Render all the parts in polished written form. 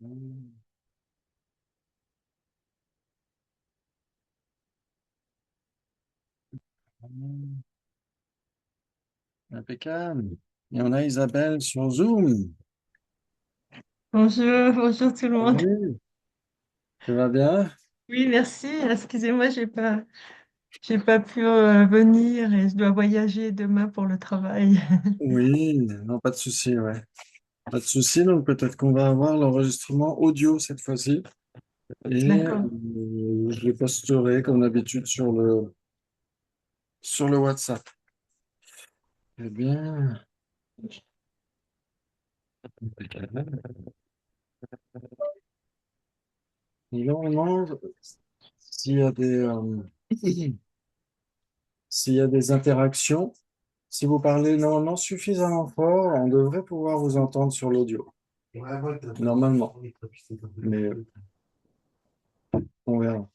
Hmm, impeccable. Et on a Isabelle sur Zoom. Bonjour, bonjour tout le monde. Salut, tu vas bien? Oui, merci. Excusez-moi, j'ai pas pu venir et je dois voyager demain pour le travail. Oui, non, pas de souci, ouais. Pas de souci, donc peut-être qu'on va avoir l'enregistrement audio cette fois-ci. Et D'accord. je les posterai comme d'habitude sur le WhatsApp. Eh bien, impeccable. Normalement, s'il y a s'il y a des interactions, si vous parlez normalement suffisamment fort, on devrait pouvoir vous entendre sur l'audio. Normalement. Mais on verra.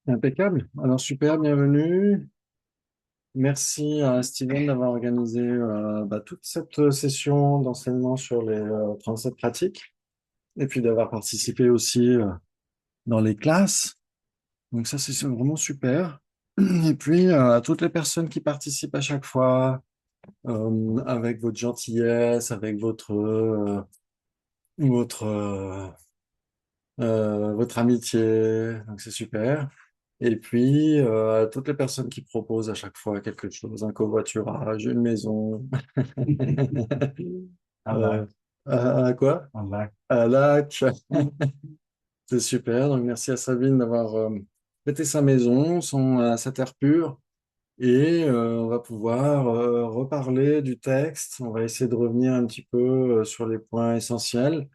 Impeccable. Alors, super, bienvenue. Merci à Steven d'avoir organisé toute cette session d'enseignement sur les 37 pratiques et puis d'avoir participé aussi dans les classes. Donc ça, c'est vraiment super. Et puis à toutes les personnes qui participent à chaque fois, avec votre gentillesse, avec votre amitié. Donc c'est super. Et puis à toutes les personnes qui proposent à chaque fois quelque chose, un covoiturage, une maison. Un lac. À quoi? Un lac. Un lac. C'est super. Donc merci à Sabine d'avoir prêté sa maison, sa terre pure. Et on va pouvoir reparler du texte. On va essayer de revenir un petit peu sur les points essentiels.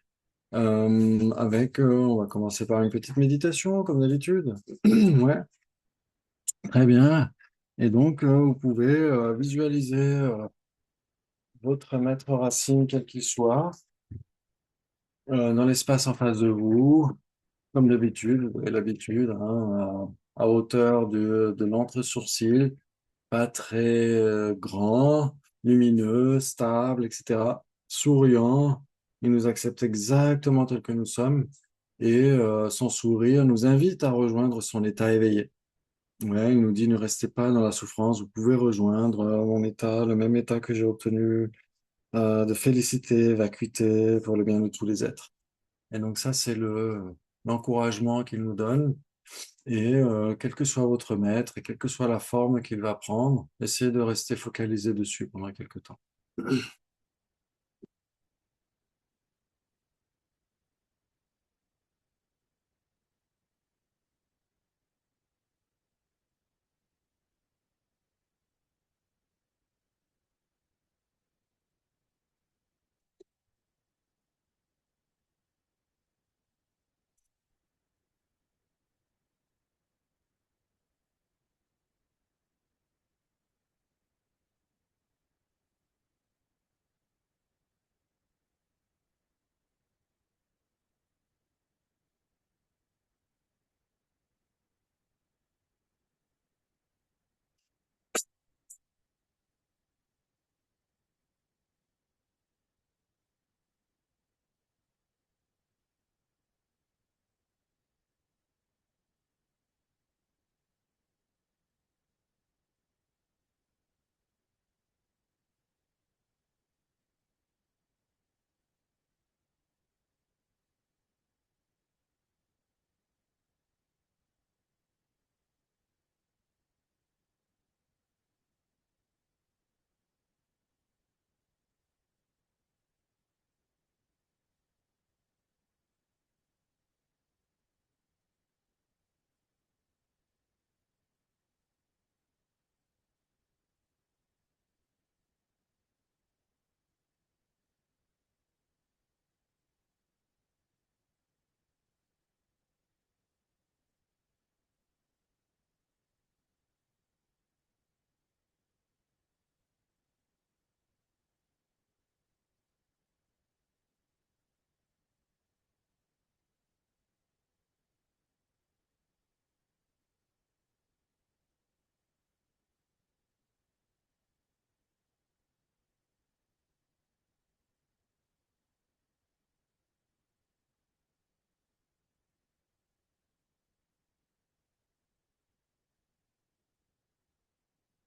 On va commencer par une petite méditation, comme d'habitude. Ouais, très bien. Et donc, vous pouvez visualiser votre maître racine, quel qu'il soit, dans l'espace en face de vous, comme d'habitude. Vous avez l'habitude, hein, à hauteur de l'entre-sourcil, pas très grand, lumineux, stable, etc. Souriant. Il nous accepte exactement tel que nous sommes. Et son sourire nous invite à rejoindre son état éveillé. Ouais, il nous dit ne restez pas dans la souffrance, vous pouvez rejoindre mon état, le même état que j'ai obtenu, de félicité, vacuité pour le bien de tous les êtres. Et donc ça, c'est l'encouragement qu'il nous donne. Et quel que soit votre maître et quelle que soit la forme qu'il va prendre, essayez de rester focalisé dessus pendant quelques temps.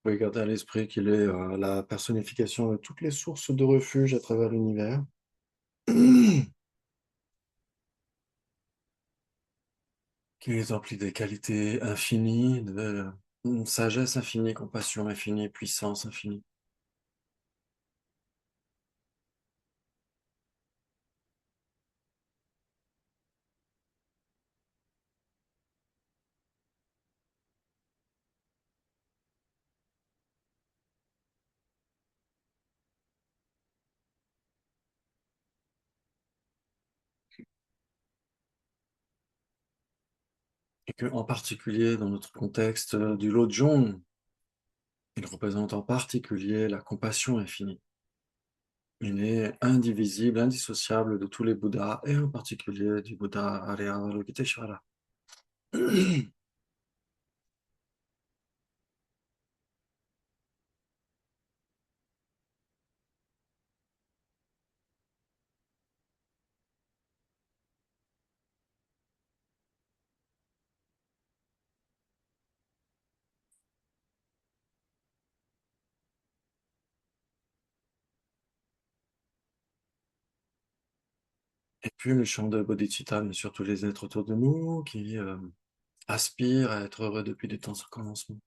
Vous pouvez garder à l'esprit qu'il est la personnification de toutes les sources de refuge à travers l'univers, qu'il est empli des qualités infinies, de sagesse infinie, compassion infinie, puissance infinie. Et que, en particulier, dans notre contexte du Lojong, il représente en particulier la compassion infinie. Il est indivisible, indissociable de tous les Bouddhas, et en particulier du Bouddha Avalokiteshvara. Vous Et puis le chant de Bodhicitta, mais sur tous les êtres autour de nous qui aspirent à être heureux depuis des temps sans commencement.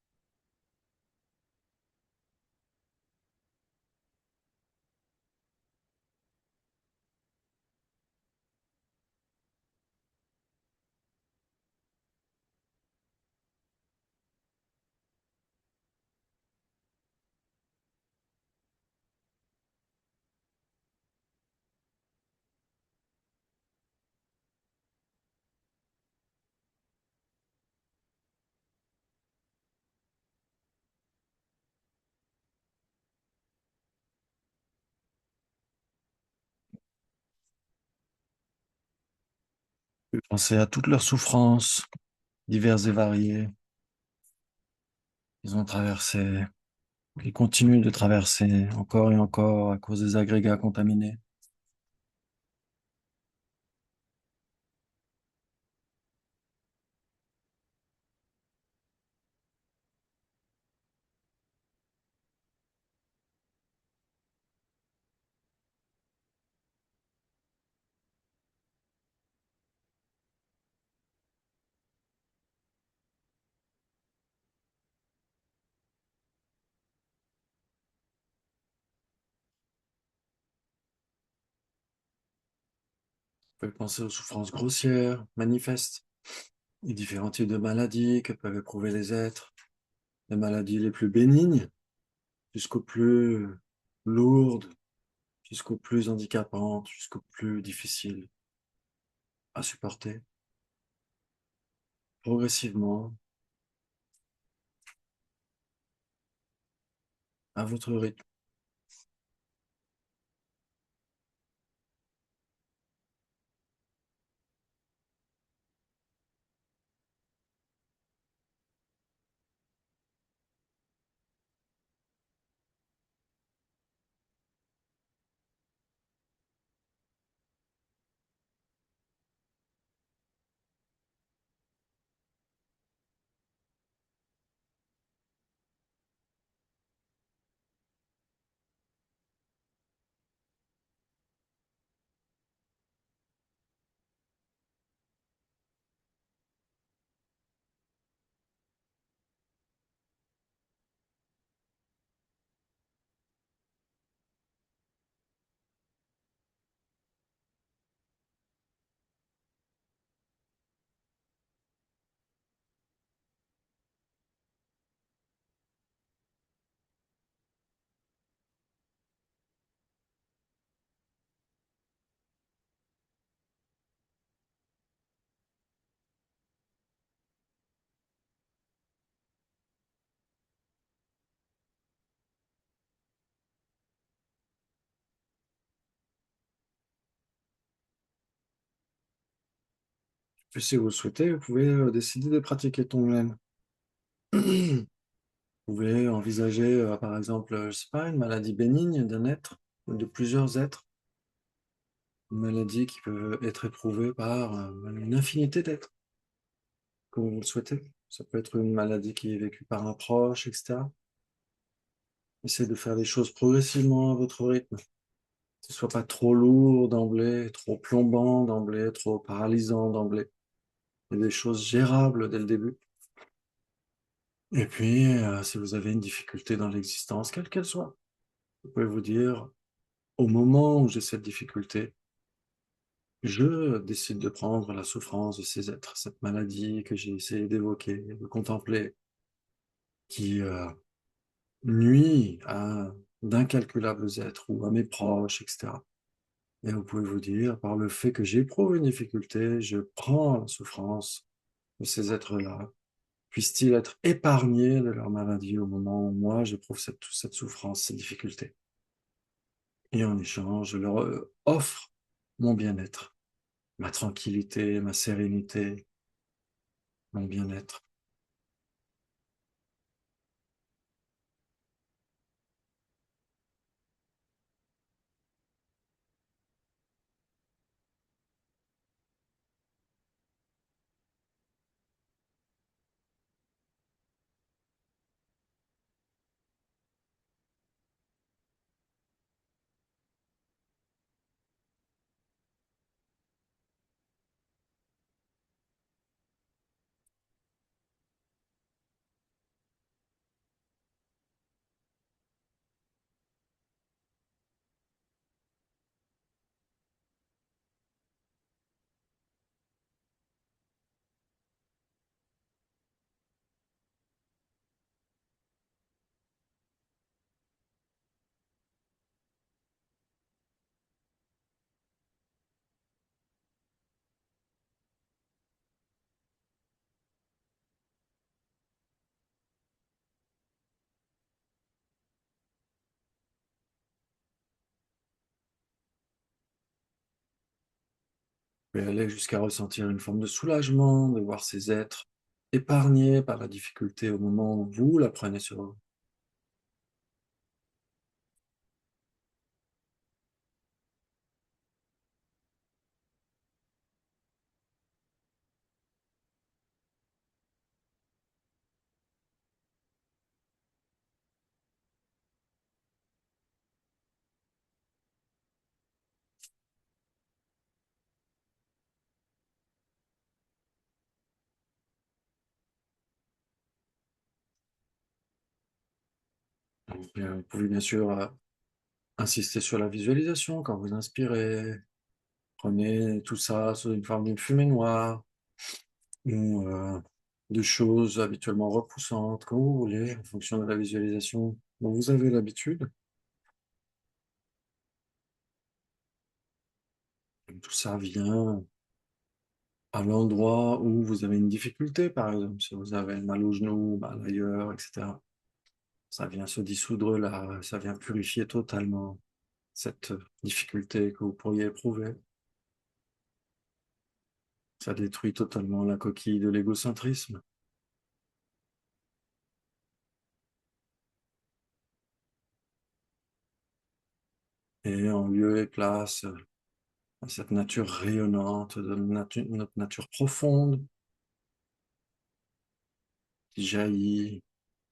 Pensez à toutes leurs souffrances, diverses et variées, qu'ils ont traversées, qu'ils continuent de traverser encore et encore à cause des agrégats contaminés. Vous pouvez penser aux souffrances grossières, manifestes, les différents types de maladies que peuvent éprouver les êtres, les maladies les plus bénignes jusqu'aux plus lourdes, jusqu'aux plus handicapantes, jusqu'aux plus difficiles à supporter, progressivement, à votre rythme. Puis si vous le souhaitez, vous pouvez décider de pratiquer Tonglen. Vous pouvez envisager, par exemple, je sais pas, une maladie bénigne d'un être ou de plusieurs êtres, une maladie qui peut être éprouvée par une infinité d'êtres, comme vous le souhaitez. Ça peut être une maladie qui est vécue par un proche, etc. Essayez de faire les choses progressivement à votre rythme. Que ce soit pas trop lourd d'emblée, trop plombant d'emblée, trop paralysant d'emblée. Il y a des choses gérables dès le début. Et puis, si vous avez une difficulté dans l'existence, quelle qu'elle soit, vous pouvez vous dire, au moment où j'ai cette difficulté, je décide de prendre la souffrance de ces êtres, cette maladie que j'ai essayé d'évoquer, de contempler, qui nuit à d'incalculables êtres ou à mes proches, etc. Et vous pouvez vous dire, par le fait que j'éprouve une difficulté, je prends la souffrance de ces êtres-là. Puissent-ils être épargnés de leur maladie au moment où moi j'éprouve cette souffrance, ces difficultés. Et en échange, je leur offre mon bien-être, ma tranquillité, ma sérénité, mon bien-être. Vous pouvez aller jusqu'à ressentir une forme de soulagement, de voir ces êtres épargnés par la difficulté au moment où vous la prenez sur vous. Vous pouvez bien sûr insister sur la visualisation quand vous inspirez. Prenez tout ça sous une forme d'une fumée noire ou de choses habituellement repoussantes, comme vous voulez, en fonction de la visualisation dont vous avez l'habitude. Tout ça vient à l'endroit où vous avez une difficulté, par exemple, si vous avez mal au genou, mal ailleurs, etc. Ça vient se dissoudre là, ça vient purifier totalement cette difficulté que vous pourriez éprouver. Ça détruit totalement la coquille de l'égocentrisme. Et en lieu et place à cette nature rayonnante de notre nature profonde qui jaillit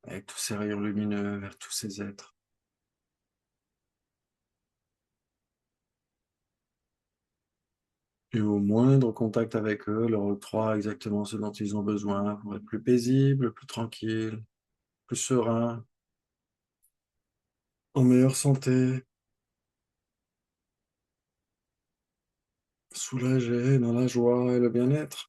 avec tous ces rayons lumineux vers tous ces êtres. Et au moindre contact avec eux, leur octroie exactement ce dont ils ont besoin pour être plus paisibles, plus tranquilles, plus sereins, en meilleure santé, soulagés dans la joie et le bien-être.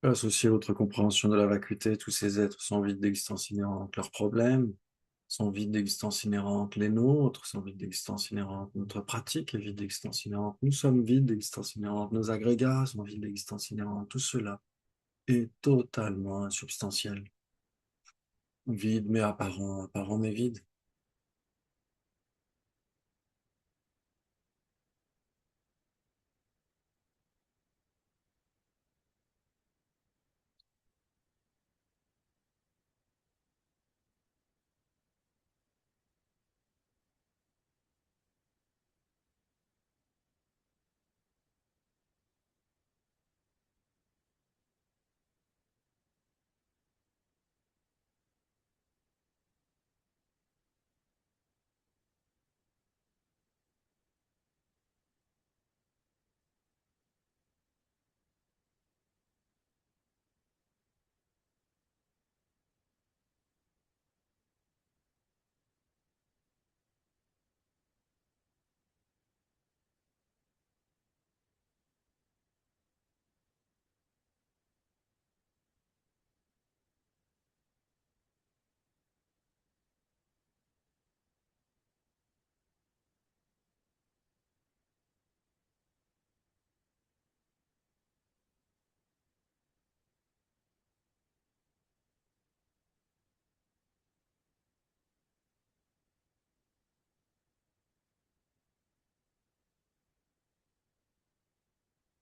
Associé à votre compréhension de la vacuité, tous ces êtres sont vides d'existence inhérente. Leurs problèmes sont vides d'existence inhérente. Les nôtres sont vides d'existence inhérente. Notre pratique est vide d'existence inhérente. Nous sommes vides d'existence inhérente. Nos agrégats sont vides d'existence inhérente. Tout cela est totalement insubstantiel. Vide mais apparent, apparent mais vide.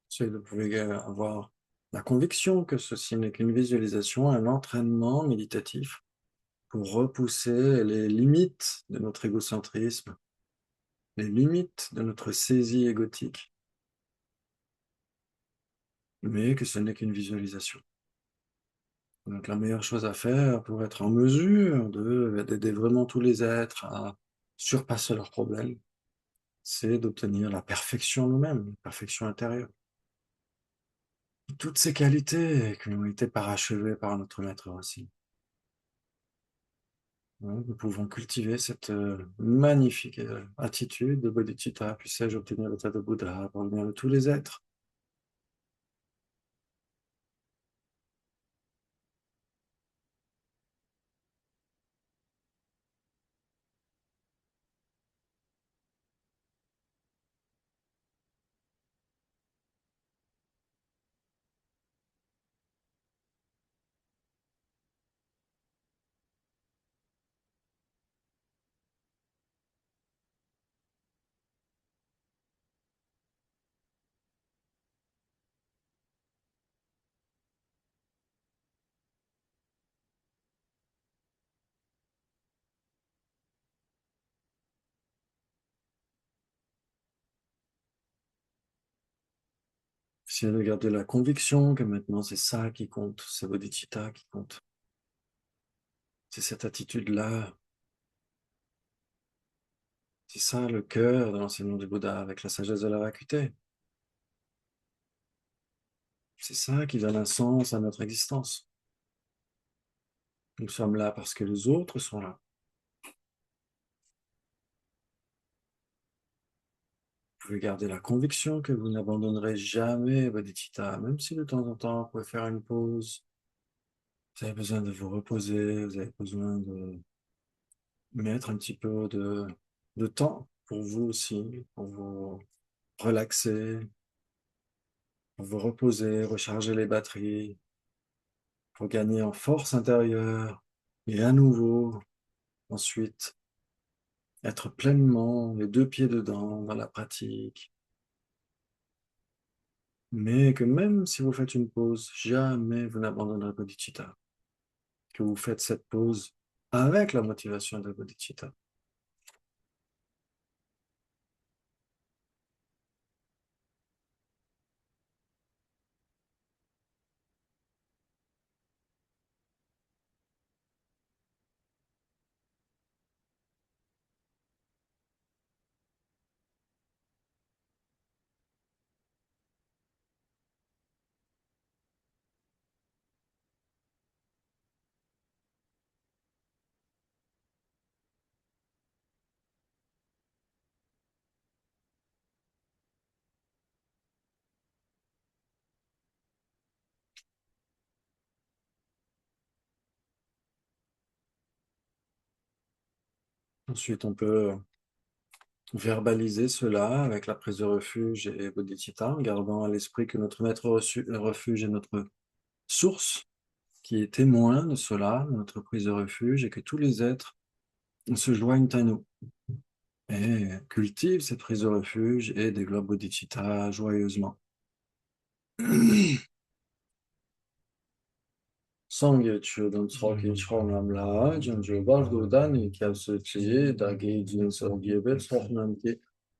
Si vous pouvez avoir la conviction que ceci n'est qu'une visualisation, un entraînement méditatif pour repousser les limites de notre égocentrisme, les limites de notre saisie égotique, mais que ce n'est qu'une visualisation. Donc la meilleure chose à faire pour être en mesure d'aider vraiment tous les êtres à surpasser leurs problèmes, c'est d'obtenir la perfection nous-mêmes, la perfection intérieure. Toutes ces qualités qui ont été parachevées par notre maître aussi. Nous pouvons cultiver cette magnifique attitude de bodhicitta, puissé-je obtenir l'état de Bouddha pour le bien de tous les êtres. Essayez de garder la conviction que maintenant c'est ça qui compte, c'est bodhicitta qui compte. C'est cette attitude-là, c'est ça le cœur de l'enseignement du Bouddha avec la sagesse de la vacuité. C'est ça qui donne un sens à notre existence. Nous sommes là parce que les autres sont là. Vous pouvez garder la conviction que vous n'abandonnerez jamais bodhicitta, même si de temps en temps vous pouvez faire une pause. Vous avez besoin de vous reposer, vous avez besoin de mettre un petit peu de temps pour vous aussi, pour vous relaxer, pour vous reposer, recharger les batteries, pour gagner en force intérieure et à nouveau, ensuite, être pleinement les deux pieds dedans dans la pratique. Mais que même si vous faites une pause, jamais vous n'abandonnerez bodhicitta. Que vous faites cette pause avec la motivation de bodhicitta. Ensuite, on peut verbaliser cela avec la prise de refuge et bodhicitta, en gardant à l'esprit que notre maître refuge est notre source, qui est témoin de cela, de notre prise de refuge, et que tous les êtres se joignent à nous et cultivent cette prise de refuge et développent bodhicitta joyeusement. Sangye Chudun Tsoki Chonam La, Junju Bardu Dani Kyabsu Chi, Dagi Jin Sogye Bet Sohnam Ki,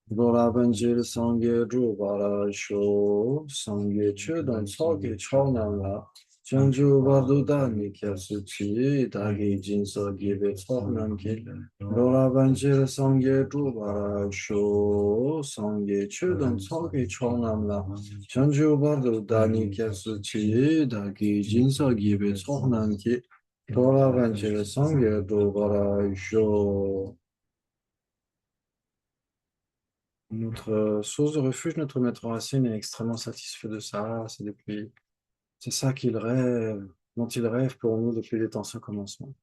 Gora Banjir Sangye Drubara Sho, Sangye Chudun Tsoki Chonam La, Junju Bardu Dani Kyabsu Chi, Dagi Jin Sogye Bet Sohnam Ki, Gora Banjir Sangye Drubara Sho, Sangye Chudun Tsoki Chonam La, 전주바도 다니 캡스치 다기 진석이 배송난기 돌아간지 성게도 바라쇼. Notre source de refuge, notre maître racine est extrêmement satisfait de ça. C'est ça qu'il rêve, dont il rêve pour nous depuis les temps sans commencement.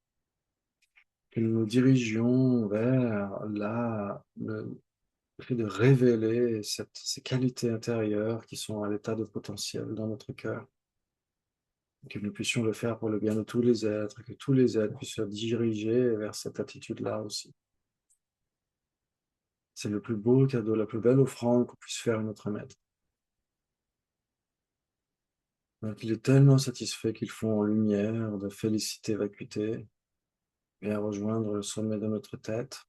Que nous nous dirigions vers le fait de révéler ces qualités intérieures qui sont à l'état de potentiel dans notre cœur. Que nous puissions le faire pour le bien de tous les êtres, que tous les êtres puissent se diriger vers cette attitude-là aussi. C'est le plus beau cadeau, la plus belle offrande qu'on puisse faire à notre maître. Donc, il est tellement satisfait qu'ils font en lumière de félicité vacuité et à rejoindre le sommet de notre tête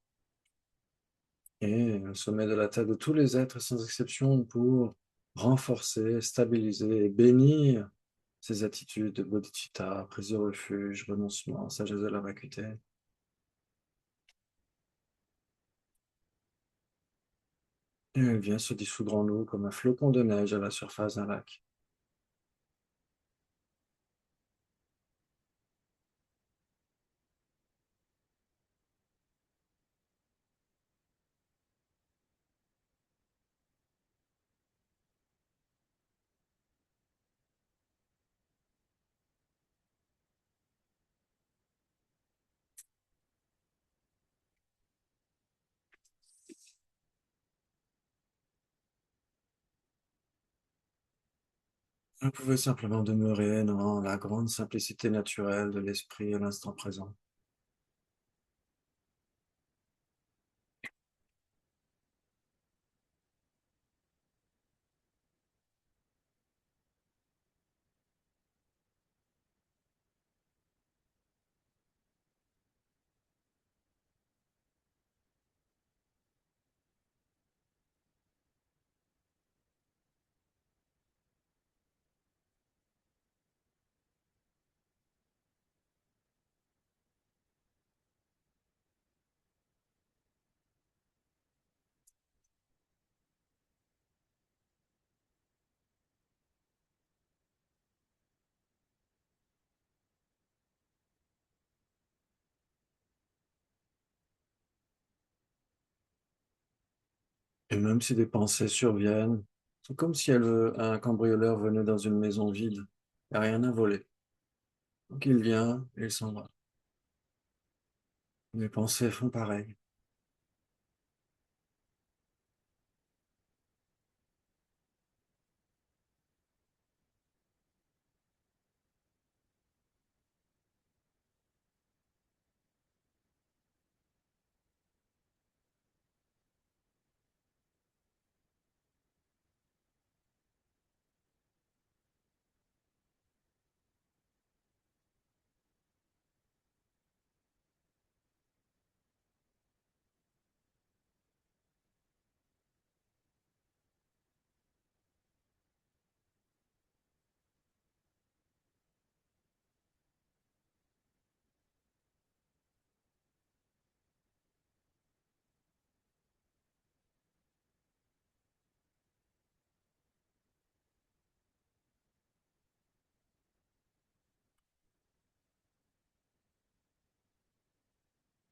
et le sommet de la tête de tous les êtres sans exception pour renforcer, stabiliser et bénir ces attitudes de bodhicitta, prise de refuge, renoncement, sagesse de la vacuité. Et elle vient se dissoudre en nous comme un flocon de neige à la surface d'un lac. Vous pouvez simplement demeurer dans la grande simplicité naturelle de l'esprit à l'instant présent. Et même si des pensées surviennent, c'est comme si un cambrioleur venait dans une maison vide. Il n'y a rien à voler. Donc il vient et il s'en va. Les pensées font pareil.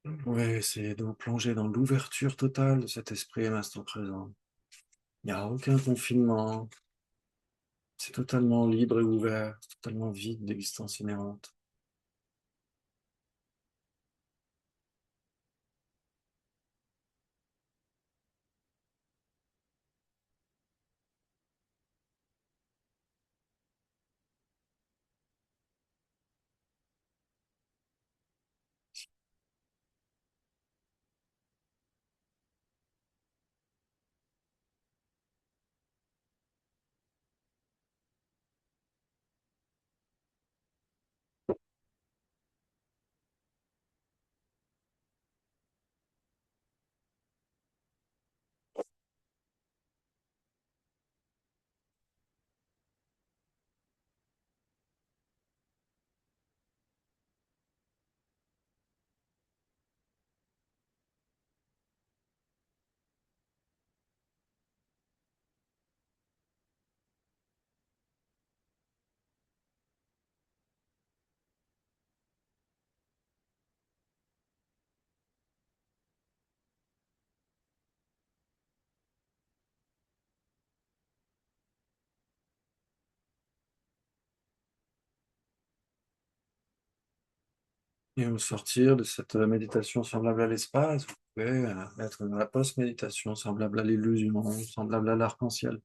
Vous pouvez essayer de vous plonger dans l'ouverture totale de cet esprit à l'instant présent. Il n'y a aucun confinement. C'est totalement libre et ouvert, totalement vide d'existence inhérente. Et au sortir de cette méditation semblable à l'espace, vous pouvez être dans la post-méditation semblable à l'illusion, semblable à l'arc-en-ciel.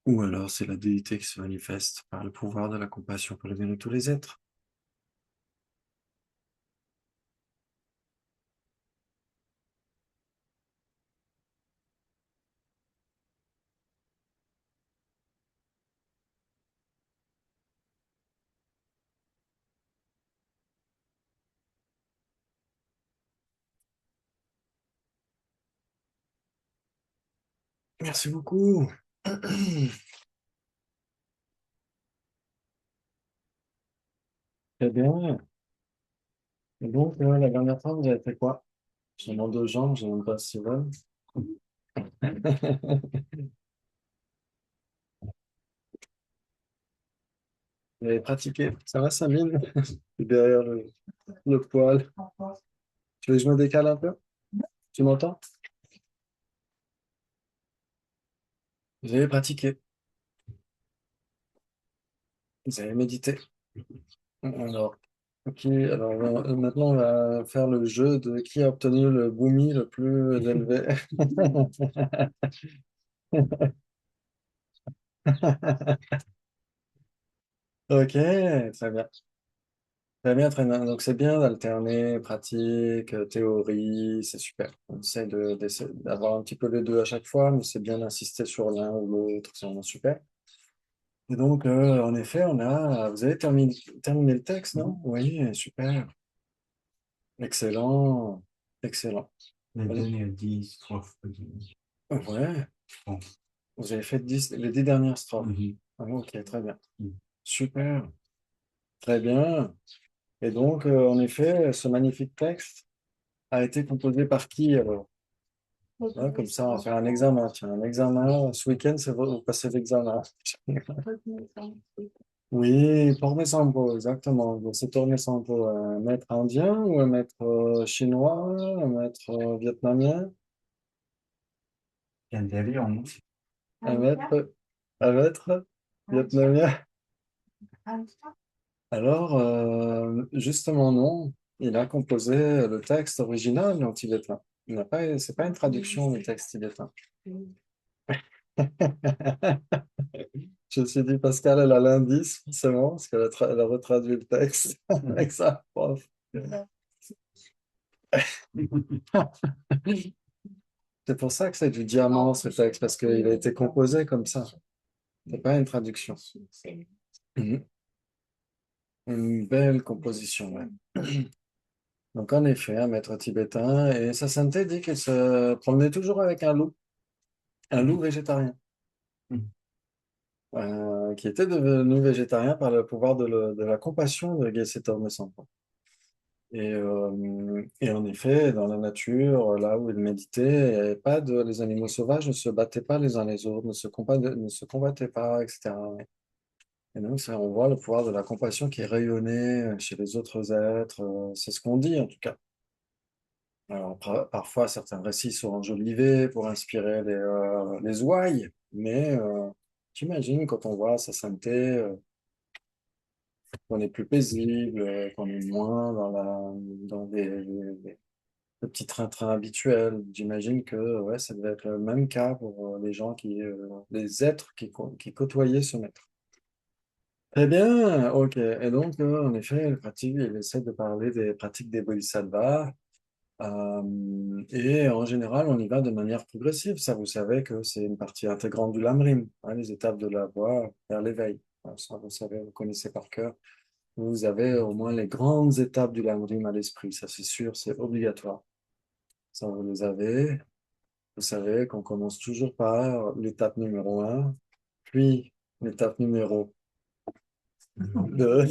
Ou alors c'est la déité qui se manifeste par le pouvoir de la compassion pour le bien de tous les êtres. Merci beaucoup. Très bien. Et donc, la dernière fois, vous avez fait quoi? J'ai mon deux jambes, j'ai même pas si vol. Vous avez pratiqué. Ça va, Sabine? Derrière le poil. Tu veux que je me décale un peu? Tu m'entends? Vous avez pratiqué. Vous avez médité. Alors, ok. Alors, maintenant, on va faire le jeu de qui a obtenu le boumi le plus élevé. Ok, très bien. Très bien, très bien. Donc, c'est bien d'alterner pratique, théorie, c'est super. On essaie d'avoir un petit peu les deux à chaque fois, mais c'est bien d'insister sur l'un ou l'autre, c'est vraiment super. Et donc, en effet, vous avez terminé le texte, non? Oui, super. Excellent. Excellent. Les dernières 10 strophes. Ouais, Bon. vous avez fait les 10 dernières strophes. Mhm. Ah, ok, très bien. Mhm. Super. Très bien. Et donc, en effet, ce magnifique texte a été composé par qui alors? Ouais, comme ça, on va faire un examen. Tiens, un examen. Ce week-end, vous passez l'examen. Oui, Torme Sampo, exactement. Donc, c'est Torme Sampo, un maître indien ou un maître chinois, un maître vietnamien, Intérieur, non? un maître, un maître vietnamien. Alors, justement, non. Il a composé le texte original en tibétain. C'est pas une traduction du texte tibétain. Je me suis dit, Pascal, elle a l'indice, forcément, parce elle a retraduit le texte avec sa prof. C'est pour ça que c'est du diamant, ce texte, parce qu'il a été composé comme ça. C'est pas une traduction. Mhm. Une belle composition, ouais. Donc, en effet, un maître tibétain, et sa sainteté dit qu'il se promenait toujours avec un loup végétarien, qui était devenu végétarien par le pouvoir de la compassion de Geshe Thorme Sampo. Et en effet, dans la nature, là où il méditait, il n'y avait pas les animaux sauvages ne se battaient pas les uns les autres, ne se combattaient pas, etc. Et donc, on voit le pouvoir de la compassion qui est rayonné chez les autres êtres. C'est ce qu'on dit, en tout cas. Alors, parfois, certains récits sont enjolivés pour inspirer les ouailles, mais j'imagine quand on voit sa sainteté, qu'on est plus paisible, qu'on est moins dans le petit train-train habituel. J'imagine que ouais, ça devait être le même cas pour les gens les êtres qui côtoyaient ce maître. Très bien, ok. Et donc, en effet, il essaie de parler des pratiques des bodhisattvas. Et en général, on y va de manière progressive. Ça, vous savez que c'est une partie intégrante du Lamrim, hein, les étapes de la voie vers l'éveil. Ça, vous savez, vous connaissez par cœur. Vous avez au moins les grandes étapes du Lamrim à l'esprit. Ça, c'est sûr, c'est obligatoire. Ça, vous les avez. Vous savez qu'on commence toujours par l'étape numéro un, puis l'étape numéro 2.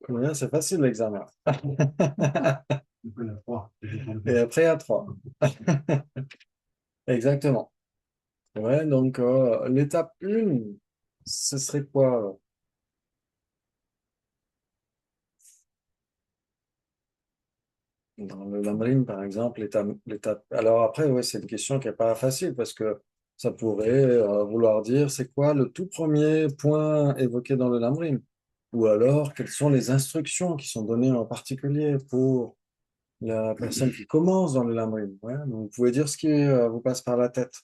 Combien? C'est facile l'examen. Et après, à 3. Exactement. Ouais, donc l'étape 1, ce serait quoi? Dans le Lamrim, par exemple, l'étape. Alors après, ouais, c'est une question qui n'est pas facile parce que ça pourrait vouloir dire c'est quoi le tout premier point évoqué dans le Lamrim? Ou alors, quelles sont les instructions qui sont données en particulier pour la personne qui commence dans le lambrim? Ouais, donc vous pouvez dire ce qui vous passe par la tête.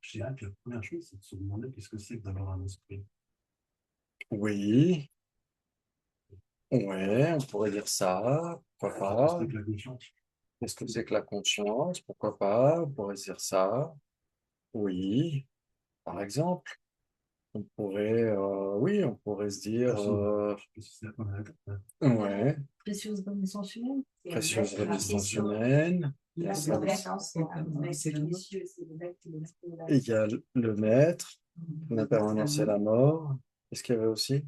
Je dirais que la première chose, c'est de se demander qu'est-ce que c'est que d'avoir un esprit. Oui, ouais, on pourrait dire ça. Pourquoi Qu'est-ce pas? que c'est que la conscience? Qu'est-ce que c'est que la conscience? Pourquoi pas? On pourrait dire ça. Oui, par exemple. Oui, on pourrait se dire, Qu'est-ce que c'est la première étape? ouais, Précieuse connaissance humaine. précieuse résistance humaine. La Ça, connaissance, c'est précieux, c'est le mec qui est là. il y a le maître, l'impermanence et la mort. Qu'est-ce qu'il y avait aussi?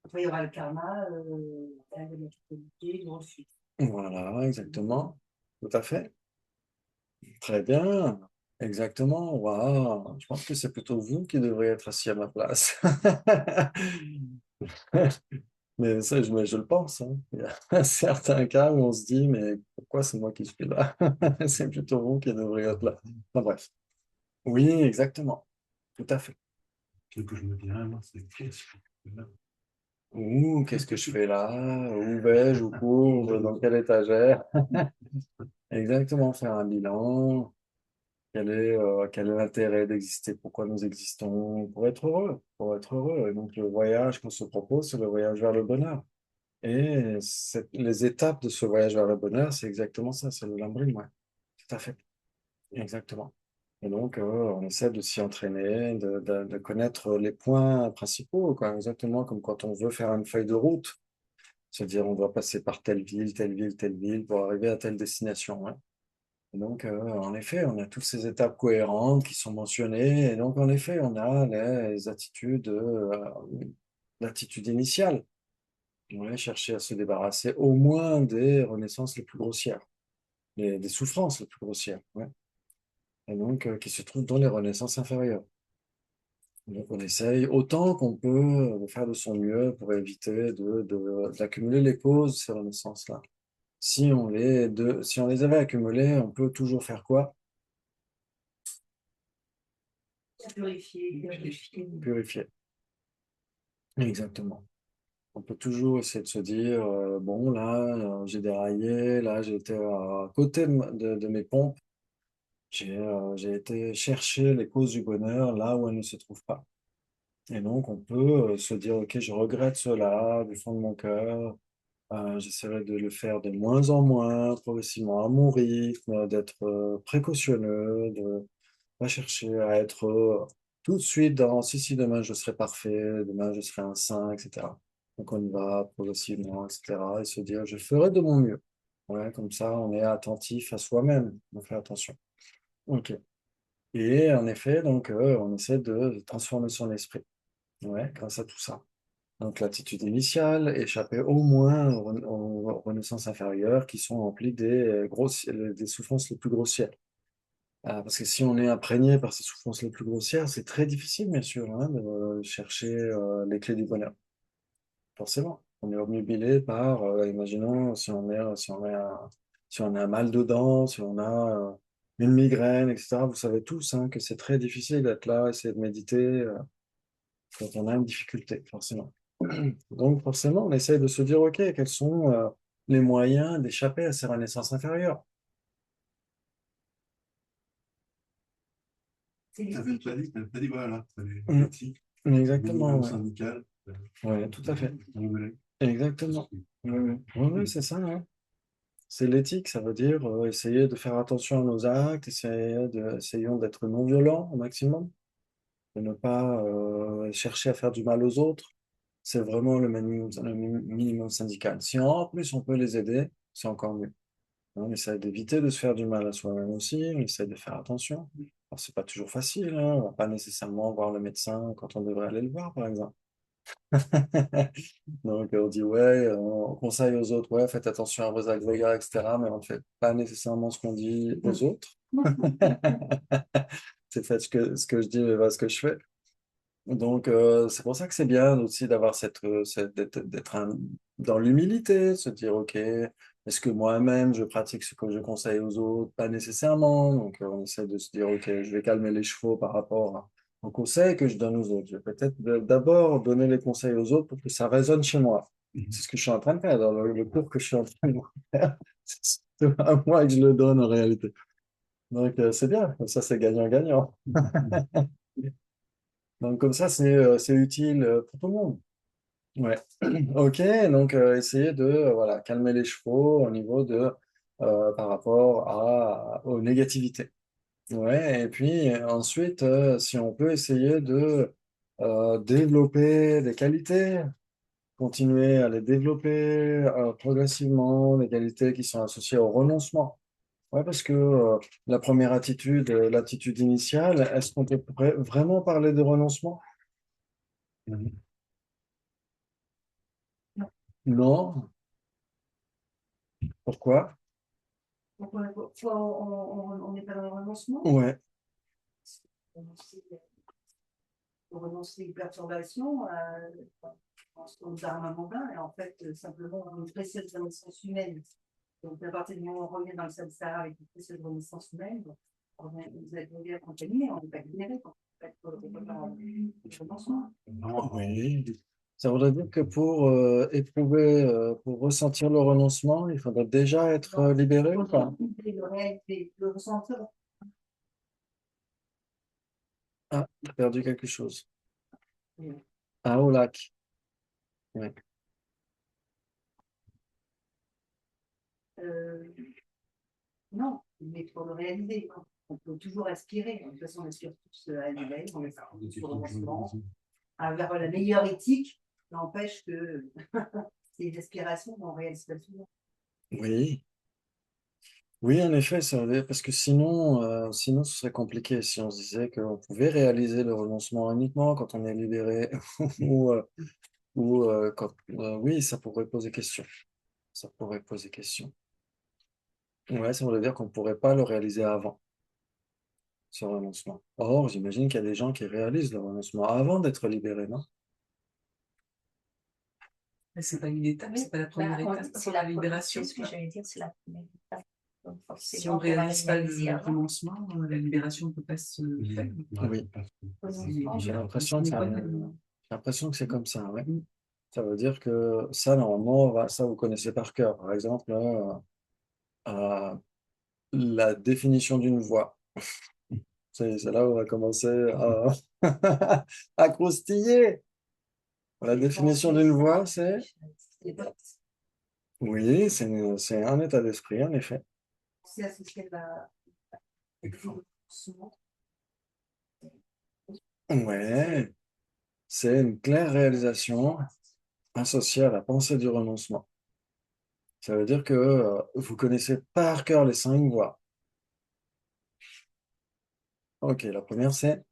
Après, il y aura le karma, la matérialité, ensuite. Voilà, exactement. Tout à fait. Très bien. Exactement. Waouh. Je pense que c'est plutôt vous qui devriez être assis à ma place. Mais ça, je le pense, hein. Il y a certains cas où on se dit, mais pourquoi c'est moi qui suis là? C'est plutôt vous qui devriez être là. Enfin, bref. Oui, exactement. Tout à fait. Ce que je me dirais, moi, c'est qu'est-ce que je fais là? Ouh, qu'est-ce que je fais là? Où vais-je? Où cours? Dans quelle étagère? Exactement. Faire un bilan. Quel est l'intérêt d'exister? Pourquoi nous existons? Pour être heureux. Pour être heureux. Et donc, le voyage qu'on se propose, c'est le voyage vers le bonheur. Et les étapes de ce voyage vers le bonheur, c'est exactement ça, c'est le lambrim, ouais. Tout à fait. Exactement. Et donc, on essaie de s'y entraîner, de connaître les points principaux, quoi. Exactement comme quand on veut faire une feuille de route. C'est-à-dire, on doit passer par telle ville, telle ville, telle ville pour arriver à telle destination, ouais. Et donc, en effet, on a toutes ces étapes cohérentes qui sont mentionnées. Et donc, en effet, on a les attitudes, l'attitude initiale. On va chercher à se débarrasser au moins des renaissances les plus grossières, des souffrances les plus grossières, ouais. Et donc qui se trouvent dans les renaissances inférieures. Donc on essaye autant qu'on peut de faire de son mieux pour éviter d'accumuler les causes de ces renaissances-là. Si on les avait accumulées, on peut toujours faire quoi? Purifier, purifier. Purifier. Exactement. On peut toujours essayer de se dire, bon là, j'ai déraillé, là j'ai été à côté de mes pompes. J'ai été chercher les causes du bonheur là où elles ne se trouvent pas. Et donc, on peut se dire, OK, je regrette cela du fond de mon cœur. J'essaierai de le faire de moins en moins, progressivement à mon rythme, d'être précautionneux, de pas chercher à être tout de suite dans, si, demain je serai parfait, demain je serai un saint, etc. Donc, on y va progressivement, etc. Et se dire, je ferai de mon mieux. Ouais, comme ça, on est attentif à soi-même. On fait attention. OK. Et en effet, donc, on essaie de transformer son esprit, ouais, grâce à tout ça. Donc, l'attitude initiale, échapper au moins aux renaissances inférieures qui sont remplies des souffrances les plus grossières. Parce que si on est imprégné par ces souffrances les plus grossières, c'est très difficile, bien sûr, hein, de chercher les clés du bonheur. Forcément, on est obnubilé par, imaginons, si on a un mal de dents, si on a une migraine, etc. Vous savez tous hein, que c'est très difficile d'être là, essayer de méditer quand on a une difficulté, forcément. Donc, forcément, on essaye de se dire, OK, quels sont les moyens d'échapper à ces renaissances inférieures? C'est Tu as dit, voilà, Mm, l'éthique, exactement, minimum ouais. syndical. Ouais, tout à fait. Anglais. Exactement. Oui, oui. Oui, oui, c'est ça, hein. C'est l'éthique, ça veut dire essayer de faire attention à nos actes, essayons d'être non violents au maximum, de ne pas chercher à faire du mal aux autres. C'est vraiment le minimum syndical. Si en plus on peut les aider, c'est encore mieux. On essaie d'éviter de se faire du mal à soi-même aussi, on essaie de faire attention. Alors, c'est pas toujours facile, hein. On va pas nécessairement voir le médecin quand on devrait aller le voir, par exemple. Donc, on dit, ouais, on conseille aux autres, ouais, faites attention à vos agrégats, etc. Mais on ne fait pas nécessairement ce qu'on dit aux autres. C'est faites ce que je dis, mais pas ce que je fais. Donc, c'est pour ça que c'est bien aussi d'avoir dans l'humilité, se dire, OK, est-ce que moi-même je pratique ce que je conseille aux autres? Pas nécessairement. Donc, on essaie de se dire, OK, je vais calmer les chevaux par rapport Un conseil que je donne aux autres. Je vais peut-être d'abord donner les conseils aux autres pour que ça résonne chez moi. C'est ce que je suis en train de faire dans le cours que je suis en train de faire. C'est surtout à moi que je le donne en réalité. Donc, c'est bien. Comme ça, c'est gagnant-gagnant. Donc, comme ça, c'est utile pour tout le monde. Ouais. Ok. Donc, essayer de voilà, calmer les chevaux au niveau de par rapport aux négativités. Ouais. Et puis ensuite, si on peut essayer de développer des qualités, continuer à les développer progressivement, les qualités qui sont associées au renoncement. Ouais, parce que la première attitude, l'attitude initiale, est-ce qu'on peut vraiment parler de renoncement? Mhm. Non. Pourquoi? Donc, on n'est pas dans le renoncement. Ouais. Pour renoncer une perturbation, on dharma mondain, et en fait, simplement, une précieuse renaissance humaine. Donc, à partir du moment où on revient dans le samsara avec une précieuse renaissance humaine, vous êtes bien accompagné, on n'est pas libéré. En fait, on n'est pas dans le renoncement. Non, Oui. Ça voudrait dire que pour éprouver, pour ressentir le renoncement, il faudrait déjà être libéré ou pas? Le réalité, le ressentir. Ah, j'ai perdu quelque chose. Oui. Ah, au lac. Ouais. Euh, non, mais pour le réaliser, on peut toujours aspirer. De toute façon, on aspire tous à l'éveil, on aspire tous au renoncement, vers la meilleure éthique, n'empêche que c'est une aspiration qu'on ne réalise pas souvent. Oui. Oui, en effet, parce que sinon, ce serait compliqué si on se disait qu'on pouvait réaliser le renoncement uniquement quand on est libéré ou, oui, ça pourrait poser question. Ça pourrait poser question. Ouais, ça voudrait dire qu'on ne pourrait pas le réaliser avant, ce renoncement. Or, j'imagine qu'il y a des gens qui réalisent le renoncement avant d'être libérés, non? Mais c'est pas une étape, c'est pas la première étape C'est pour la libération. c'est ce que j'allais dire, c'est la première étape. Donc, Si on forcément, ne on va réalise pas réaliser le avant. renoncement, la libération ne peut pas se faire. Oui. Renoncement, J'ai je- l'impression que Ce n'est ça- pas j'ai le- l'impression que c'est comme ça, ouais. Ça veut dire que ça, normalement, ça, vous connaissez par cœur. Par exemple, la définition d'une voix. C'est là où on va commencer à, à croustiller. La définition d'une voix, c'est? Oui, c'est un état d'esprit, en effet. C'est associé à renoncement. Ouais, c'est une claire réalisation associée à la pensée du renoncement. Ça veut dire que vous connaissez par cœur les 5 voies. Ok, la première, c'est?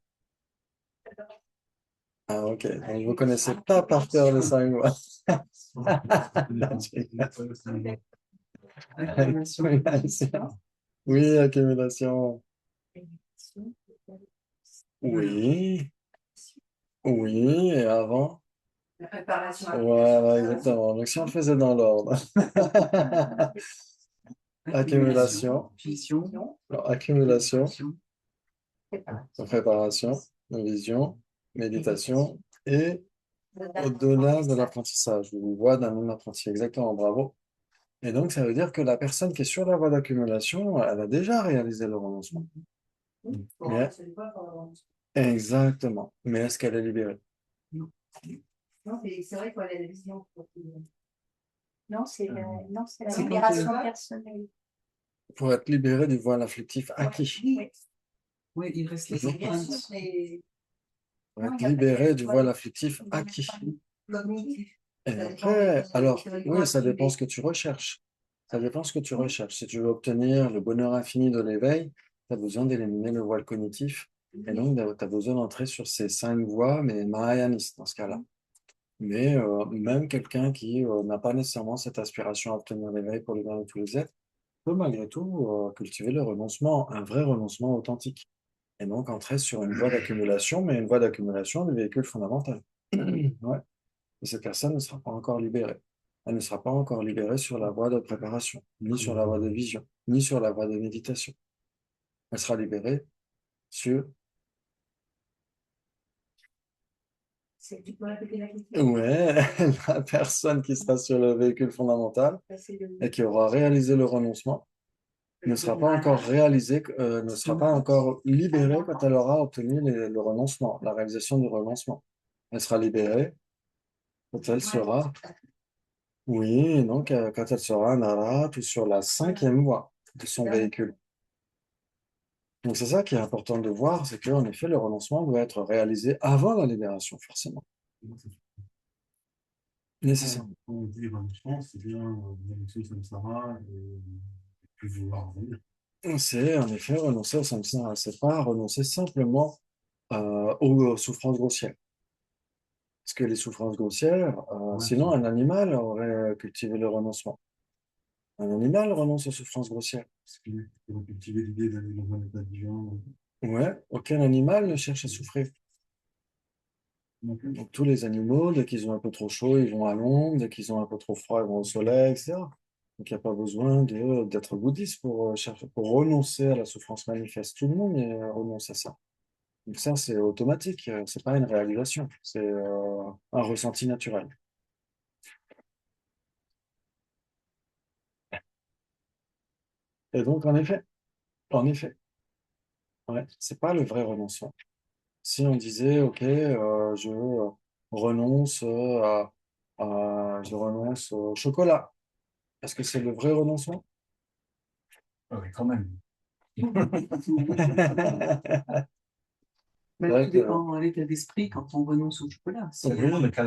Ah, ok. Donc, vous connaissez pas par cœur les 5 voies. Accumulation. Oui, accumulation. Oui, oui, et avant? La préparation à Voilà, exactement. Donc, si on le faisait dans l'ordre. Accumulation. vision, Alors, accumulation, Préparation. préparation, vision, méditation et au-delà de l'apprentissage. Une voie d'un même apprenti. Exactement, bravo. Et donc, ça veut dire que la personne qui est sur la voie d'accumulation, elle a déjà réalisé le renoncement. Mais, exactement. Mais est-ce qu'elle est libérée? Non, mais c'est vrai qu'on a la vision. Non, c'est non, c'est la C'est quand, libération personnelle. Pour être libéré du voile afflictif acquis. Oui. oui, il reste les Bien sûr, contraintes. mais Pour Non, être il y a pas libéré de du voile voile afflictif acquis. cognitif. Et Ça dépend après, de- alors, ça dépend oui, ça de- dépend ce que tu recherches. Ça dépend ce que tu recherches. Si tu veux obtenir le bonheur infini de l'éveil, tu as besoin d'éliminer le voile cognitif. Et donc, tu as besoin d'entrer sur ces 5 voies, mais mahayanistes dans ce cas-là. Mais même quelqu'un qui n'a pas nécessairement cette aspiration à obtenir l'éveil pour le bien de tous les êtres, peut malgré tout cultiver le renoncement, un vrai renoncement authentique. Et donc entrer sur une voie d'accumulation, mais une voie d'accumulation du véhicule fondamental. Ouais. Et cette personne ne sera pas encore libérée. Elle ne sera pas encore libérée sur la voie de préparation, ni sur la voie de vision, ni sur la voie de méditation. Elle sera libérée sur Tu peux répéter la question? Ouais, la personne qui sera sur le véhicule fondamental C'est le- et qui aura réalisé le renoncement ne sera pas encore réalisée, ne sera pas encore libérée quand elle aura obtenu le renoncement, la réalisation du renoncement. Elle sera libérée quand elle sera, oui, donc quand elle sera en Arat ou sur la 5e voie de son véhicule. Donc c'est ça qui est important de voir, c'est qu'en effet, le renoncement doit être réalisé avant la libération, forcément. Nécessaire. Quand on dit renoncement, c'est bien renoncer au samsara et plus vouloir revenir. C'est en effet renoncer au samsara, c'est pas renoncer simplement aux souffrances grossières. Parce que les souffrances grossières, Ouais, sinon un animal aurait cultivé le renoncement. Un animal renonce aux souffrances grossières. parce qu'il faut cultiver l'idée d'aller dans un état divin. Ouais, aucun animal ne cherche à souffrir. Donc, Donc tous les animaux, dès qu'ils ont un peu trop chaud, ils vont à l'ombre, dès qu'ils ont un peu trop froid, ils vont au soleil, etc. Donc il n'y a pas besoin d'être bouddhiste pour renoncer à la souffrance manifeste. Tout le monde renonce à ça. Donc ça, c'est automatique, c'est pas une réalisation, c'est un ressenti naturel. Et donc en effet, ouais, c'est pas le vrai renoncement. Si on disait, OK, je renonce je renonce au chocolat, est-ce que c'est le vrai renoncement? ouais, quand même. Mais vrai tout que- dépend de l'état d'esprit quand on renonce au chocolat. Oui,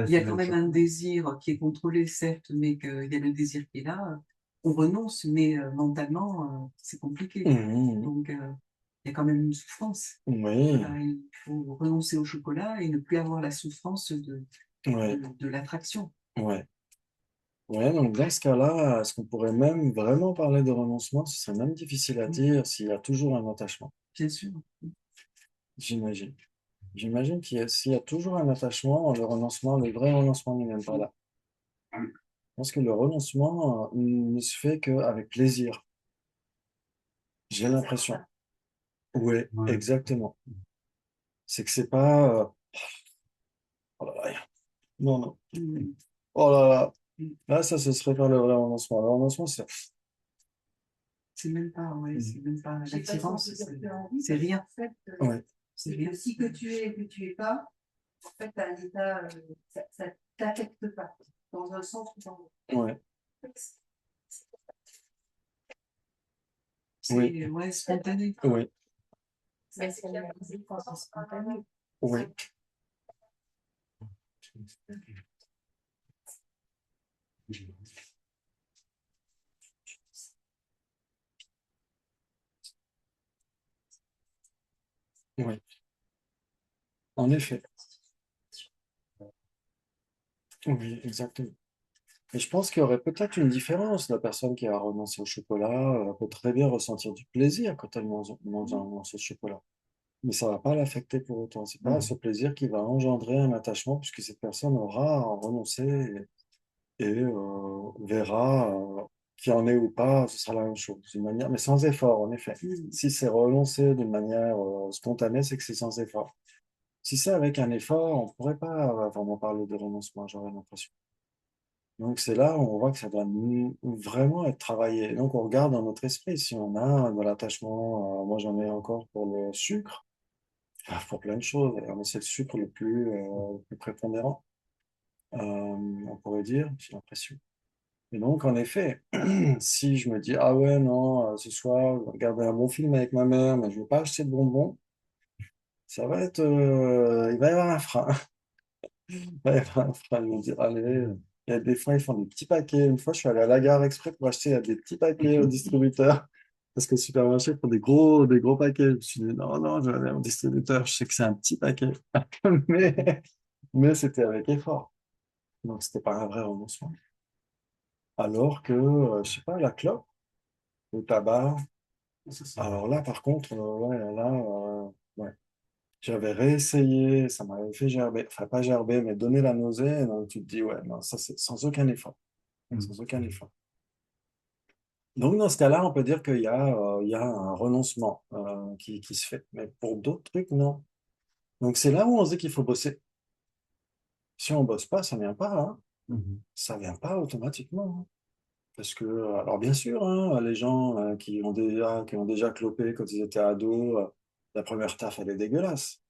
Il y a quand même un désir qui est contrôlé, certes, mais qu'il y a le désir qui est là. On renonce, mais mentalement, c'est compliqué. mhm, Donc, il y a quand même une souffrance. oui, Voilà, il faut renoncer au chocolat et ne plus avoir la souffrance ouais, de l'attraction. ouais. Ouais, donc dans ce cas-là, est-ce qu'on pourrait même vraiment parler de renoncement? Ce serait même difficile à dire s'il y a toujours un attachement, Bien sûr. j'imagine. J'imagine s'il y a toujours un attachement, le renoncement, le vrai renoncement n'est même pas là. Je pense que le renoncement ne se fait qu'avec plaisir. J'ai l'impression. Oui, Ouais. exactement. C'est que c'est pas. Oh là là, non, non. Oh là là. Là, ça, ce serait pas le vrai renoncement. Le renoncement, c'est. C'est même pas, ouais, c'est même pas J'ai pas l'attirance, senti que tu as envie, c'est rien. En fait, Ouais, C'est c'est rien. que si que tu es et que tu es pas, en fait, tu as un état, ça t'affecte pas, dans un sens ou dans l'autre. ouais, C'est oui, ouais, spontané. oui, Mais c'est la musique quand c'est spontané. oui, oui. En effet. Oui, exactement. Et je pense qu'il y aurait peut-être une différence. La personne qui a renoncé au chocolat peut très bien ressentir du plaisir quand elle mange un morceau de chocolat. Mais ça va pas l'affecter pour autant. C'est pas ce plaisir qui va engendrer un attachement, puisque cette personne aura renoncé et verra qui en est ou pas, ce sera la même chose, d'une manière, mais sans effort, en effet. Si c'est renoncé d'une manière spontanée, c'est que c'est sans effort. Si c'est avec un effort, on pourrait pas vraiment parler de renoncement, j'aurais l'impression. Donc c'est là où on voit que ça doit vraiment être travaillé. Donc on regarde dans notre esprit si on a de l'attachement. Moi j'en ai encore pour le sucre, pour plein de choses. Mais c'est le sucre le plus prépondérant, on pourrait dire, j'ai l'impression. Et donc en effet, si je me dis ah ouais non, ce soir je vais regarder un bon film avec ma mère, mais je ne vais pas acheter de bonbons, ça va être, il va y avoir un frein. Ouais, enfin, ils vont dire, allez, il y a des fois, ils font des petits paquets. Une fois, je suis allé à la gare exprès pour acheter des petits paquets au distributeur. Parce que le supermarché font des gros paquets. Je me suis dit, non, non, je vais aller au distributeur. Je sais que c'est un petit paquet. Mais, mais c'était avec effort. Donc, c'était pas un vrai renoncement. Alors que, je sais pas, la clope, le tabac. Ça, c'est Alors là, par contre, ouais, là, ouais. J'avais réessayé, ça m'avait fait gerber, enfin pas gerber, mais donner la nausée. Donc tu te dis, ouais, non, ça c'est sans aucun effort. Sans aucun effort. Donc dans ce cas-là, on peut dire qu'il y a un renoncement qui se fait. Mais pour d'autres trucs, non. Donc c'est là où on se dit qu'il faut bosser. Si on bosse pas, ça vient pas, hein. Mhm. Ça vient pas automatiquement, hein. Parce que, alors bien sûr, hein, les gens qui ont déjà clopé quand ils étaient ados, la première taf, elle est dégueulasse.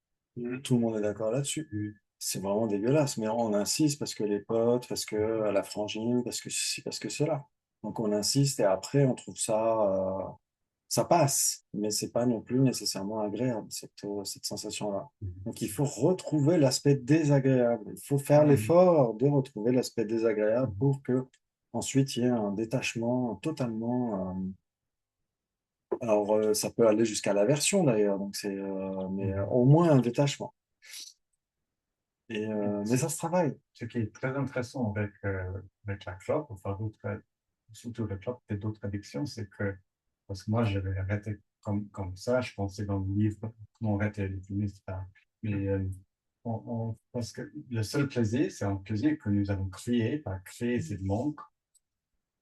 Tout le monde est d'accord là-dessus. C'est vraiment dégueulasse, mais on insiste parce que les potes, parce que la frangine, parce que ceci, parce que cela. Donc on insiste et après on trouve ça passe, mais c'est pas non plus nécessairement agréable, cette sensation-là. Donc il faut retrouver l'aspect désagréable. Il faut faire l'effort de retrouver l'aspect désagréable pour que ensuite il y ait un détachement totalement. Alors ça peut aller jusqu'à l'aversion d'ailleurs, donc mais au moins un détachement. Mais ça se travaille. Ce qui est très intéressant avec la clope, enfin surtout la clope et d'autres addictions, c'est que, parce que moi j'avais arrêté comme ça, je pensais dans le livre comment arrêter les fumer, etc. Mais parce que le seul plaisir, c'est un plaisir que nous avons créé, par créer cette manque,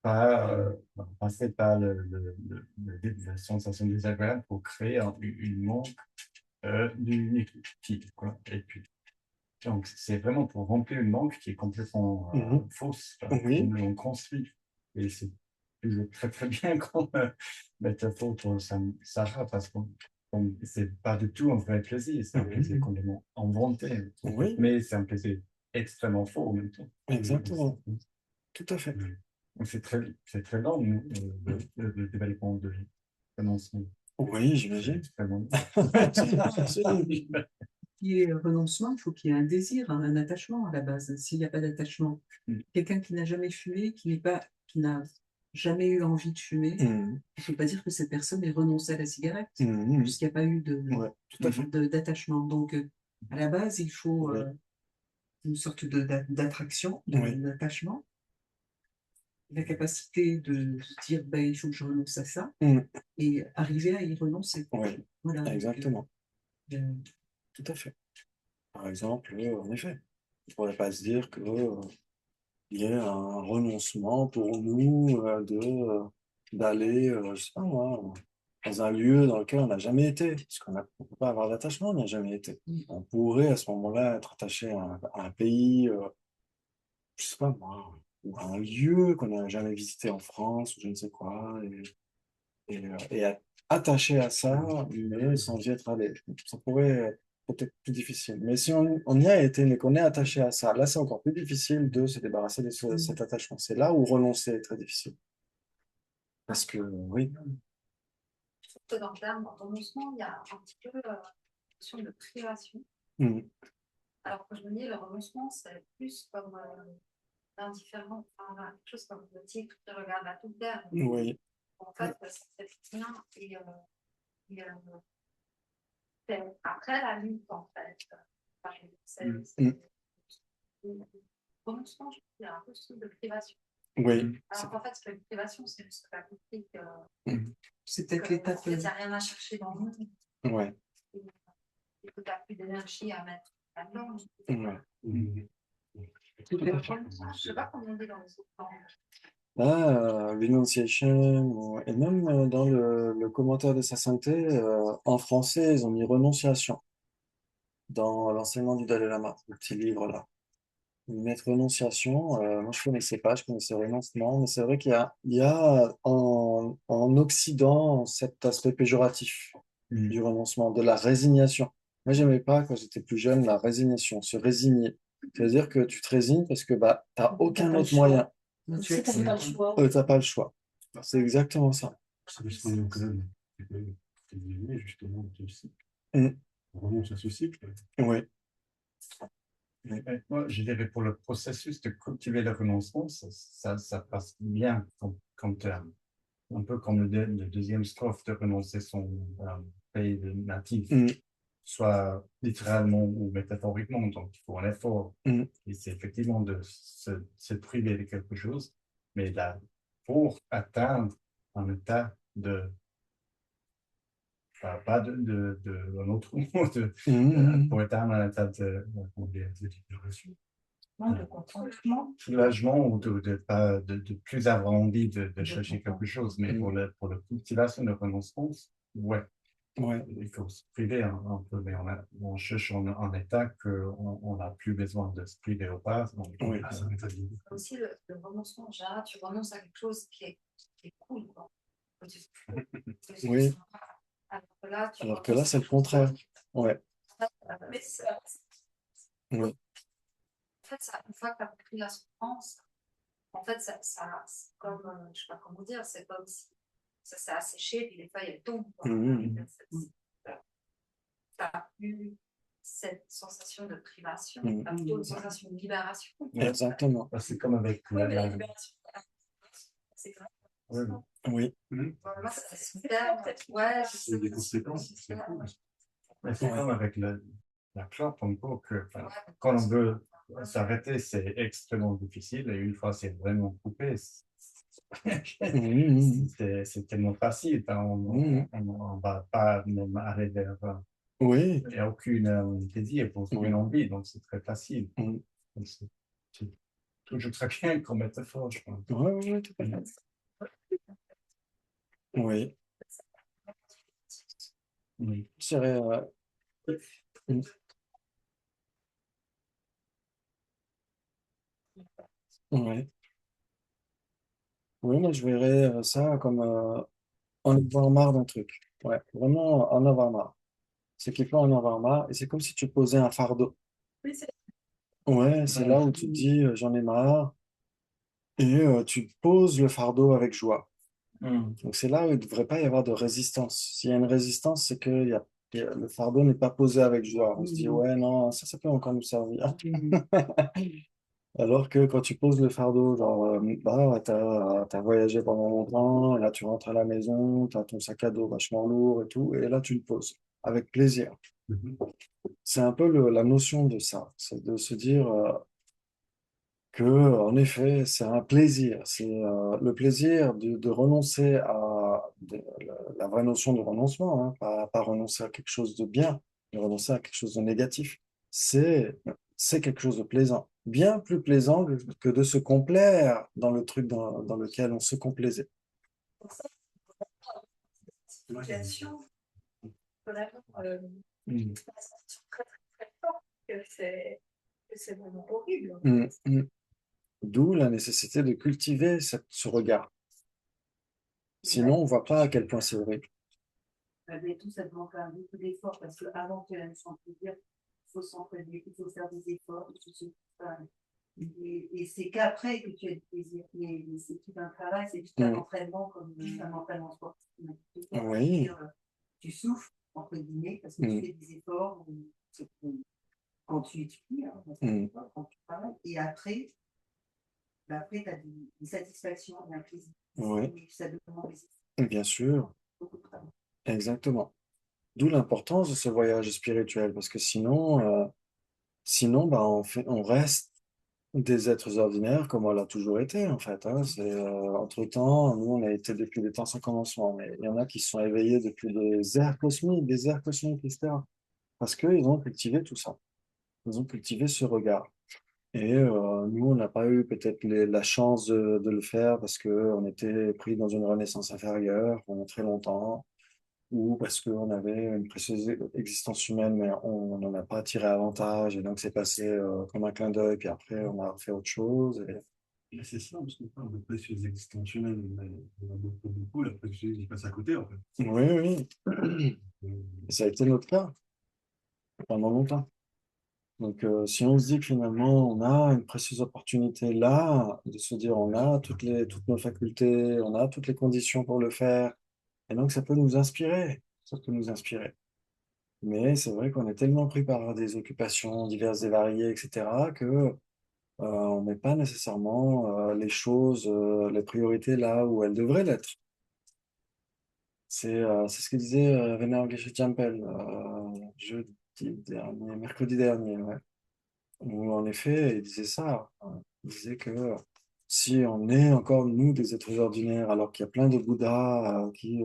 par passer par la sensation désagréable pour créer une manque d'une équipe, quoi. Et puis, donc, c'est vraiment pour remplir une manque qui est complètement fausse, Oui, qu'on construit. Et c'est toujours très très bien comme métaphore pour Sarah, parce que c'est pas du tout un vrai plaisir, c'est un plaisir complètement inventé. oui, Mais c'est un plaisir extrêmement faux en même temps. exactement. Tout à fait. Donc, c'est très long, le développement de l'annoncement. Oui, C'est j'imagine. extrêmement Qui est renoncement, il faut qu'il y ait un désir, un attachement à la base. S'il n'y a pas d'attachement, quelqu'un qui n'a jamais fumé, qui n'a jamais eu envie de fumer, Mhm. il ne faut pas dire que cette personne ait renoncé à la cigarette, Mhm. puisqu'il n'y a pas eu Ouais, tout à fait. d'attachement. Donc, à la base, il faut Oui. une sorte d'attraction, Oui. d'attachement, la capacité de se dire, ben, il faut que je renonce à ça, Mhm. et arriver à y renoncer. Oui, Voilà. Donc, exactement. euh, Tout à fait. Par exemple, en effet, il ne faudrait pas se dire que, il y ait un renoncement pour nous d'aller, je sais pas moi, dans un lieu dans lequel on n'a jamais été, parce qu'on ne peut pas avoir d'attachement, on n'y a jamais été. On pourrait à ce moment-là être attaché à un pays, je sais pas moi, ou à un lieu qu'on n'a jamais visité en France, ou je ne sais quoi, et être attaché à ça, mais sans y être allé. Ça pourrait être peut-être plus difficile. Mais si on y a été, mais qu'on est attaché à ça, là, c'est encore plus difficile de se débarrasser de cet attachement. C'est là où renoncer est très difficile. Parce que, oui. Que dans le terme renoncement, il y a un petit peu notion de privation. Mhm. Alors que je me dis, le renoncement, c'est plus comme l'indifférent, enfin, quelque chose comme le tigre qui regarde la toute terre. Oui. En fait, ça fait rien. Et, c'est après la lutte, en fait. Enfin, Mhm. le renoncement, je trouve qu'il y a un peu ce truc de privation. Oui. Alors qu'en fait, la privation, c'est juste que la compris que Mhm. c'est peut-être en l'étape. fait, il n'y a rien à chercher dans le monde. Ouais. Et que tu n'as plus d'énergie à mettre là-dedans. Ouais. Mhm. Je ne sais pas comment on dit dans les autres langues. Renunciation, et même dans le commentaire de sa santé, en français, ils ont mis renonciation dans l'enseignement du Dalai Lama, le petit livre là. Mettre renonciation, moi je connaissais pas, je connaissais renoncement, mais c'est vrai qu'il y a en Occident cet aspect péjoratif du renoncement, de la résignation. Moi j'aimais pas quand j'étais plus jeune la résignation, se résigner. C'est-à-dire que tu te résignes parce que bah t'as aucun autre moyen. Tu T'as pas le choix. T'as pas le choix. C'est exactement ça. C'est juste qu'on est quand même justement de ce cycle. Mm. On renonce à ce cycle. Oui. Moi, je dirais pour le processus de cultiver le renoncement, ça passe bien quand un peu comme le deuxième strophe de renoncer son pays natif, Mm. soit littéralement ou métaphoriquement. Donc, il faut un effort. Mm. Et c'est effectivement de se priver de quelque chose, mais là, pour atteindre un état de pas un autre mot, Mm. pour atteindre un état de libération. De contentement. Soulagement ou de plus avoir envie de chercher quelque chose, mais pour la cultivation de renoncement, ouais, Ouais, Il faut se priver un peu, mais on cherche en état qu'on n'a plus besoin de se priver au pas. Donc, oui, ça m'étonne. Aussi, le renoncement, en général, tu renonces à quelque chose qui est cool, quoi. Que tu oui. sens pas. Alors que là, tu Alors que là, renonces c'est à le quelque chose contraire. Ouais, mais oui, en fait, une fois que tu as compris la souffrance, en fait, c'est comme, je sais pas comment dire, c'est comme si ça s'est asséché, puis les feuilles, elles tombent, quoi. Mhm. Tu n'as plus cette sensation de privation, Mhm. tu as plutôt une sensation de libération. Exactement. C'est comme avec Oui, mais la libération, c'est grave. Oui, Oui, Moi, c'est super. Ouais, c'est des conséquences. C'est cool. Mais c'est ouais, comme avec la clope, en gros, que quand on veut s'arrêter, c'est extrêmement difficile. Et une fois c'est vraiment coupé, Mhm. c'est tellement facile. Mhm. On va pas même aller vers. Oui, Il n'y a aucune plaisir, aucune oui, envie, donc c'est très facile. Mhm. Donc, c'est toujours très bien comme métaphore, je pense. Ouais, ouais, ouais, tout à fait. Oui, Oui. je dirais, mhm. Ouais. Oui, moi je verrais ça comme en avoir marre d'un truc. Ouais, vraiment en avoir marre. C'est qu'il faut en avoir marre et c'est comme si tu posais un fardeau. Oui, c'est Ouais, c'est là où tu te dis j'en ai marre et tu poses le fardeau avec joie. Donc c'est là où il ne devrait pas y avoir de résistance. S'il y a une résistance, c'est que le fardeau n'est pas posé avec joie. On se dit ouais, non, ça peut encore nous servir. Alors que quand tu poses le fardeau, genre, bah, t'as voyagé pendant longtemps, et là tu rentres à la maison, t'as ton sac à dos vachement lourd et tout, et là tu le poses avec plaisir. C'est un peu la notion de ça, c'est de se dire que, en effet, c'est un plaisir. C'est le plaisir de renoncer la vraie notion de renoncement, hein, pas renoncer à quelque chose de bien, mais renoncer à quelque chose de négatif. C'est, c'est quelque chose de plaisant. Bien plus plaisant que de se complaire dans le truc dans lequel on se complaisait. pour ça que la situation, vraiment, Mm. la sensation très, très, très forte que c'est vraiment horrible. Mm, mm. D'où la nécessité de cultiver ce regard. Sinon, on voit pas à quel point c'est horrible. Malgré tout, ça demande quand même beaucoup d'efforts parce qu'avant que la sente plaisir, il faut s'entraîner, il faut faire des efforts, il faut se préparer. Et c'est qu'après que tu as du plaisir. Mais c'est tout un travail, c'est tout un Mm. entraînement comme un entraînement sportif. Oui. Tu souffres, entre guillemets, parce que tu Mm. fais des efforts quand tu étudies, hein, Mm. quand tu travailles. Et après, tu as une satisfaction, un plaisir. Oui, Mais ça demande des efforts, bien sûr, beaucoup de travail. exactement. D'où l'importance de ce voyage spirituel, parce que sinon bah, on reste des êtres ordinaires comme on l'a toujours été, en fait. Hein. Entre-temps, nous, on a été depuis des temps sans commencement, mais il y en a qui se sont éveillés depuis des ères cosmiques, etc. Parce qu'ils ont cultivé tout ça. Ils ont cultivé ce regard. Et nous, on n'a pas eu peut-être la chance de le faire parce qu'on était pris dans une renaissance inférieure pendant très longtemps ou parce qu'on avait une précieuse existence humaine, mais on n'en a pas tiré avantage, et donc c'est passé comme un clin d'œil, puis après on a fait autre chose. Mais c'est ça, parce qu'on parle de précieuse existence humaine, mais on a beaucoup, la précieuse, il passe à côté, en fait. Oui, oui, et ça a été notre cas pendant longtemps. Donc si on se dit que finalement on a une précieuse opportunité là, de se dire on a toutes nos facultés, on a toutes les conditions pour le faire, et donc ça peut nous inspirer, ça peut nous inspirer. Mais c'est vrai qu'on est tellement pris par des occupations diverses et variées, etc., que on met pas nécessairement les choses, les priorités là où elles devraient l'être. C'est ce que disait René Gesche-Campbell mercredi dernier, ouais. Où en effet, il disait ça. Il disait que si on est encore, nous, des êtres ordinaires, alors qu'il y a plein de Bouddhas qui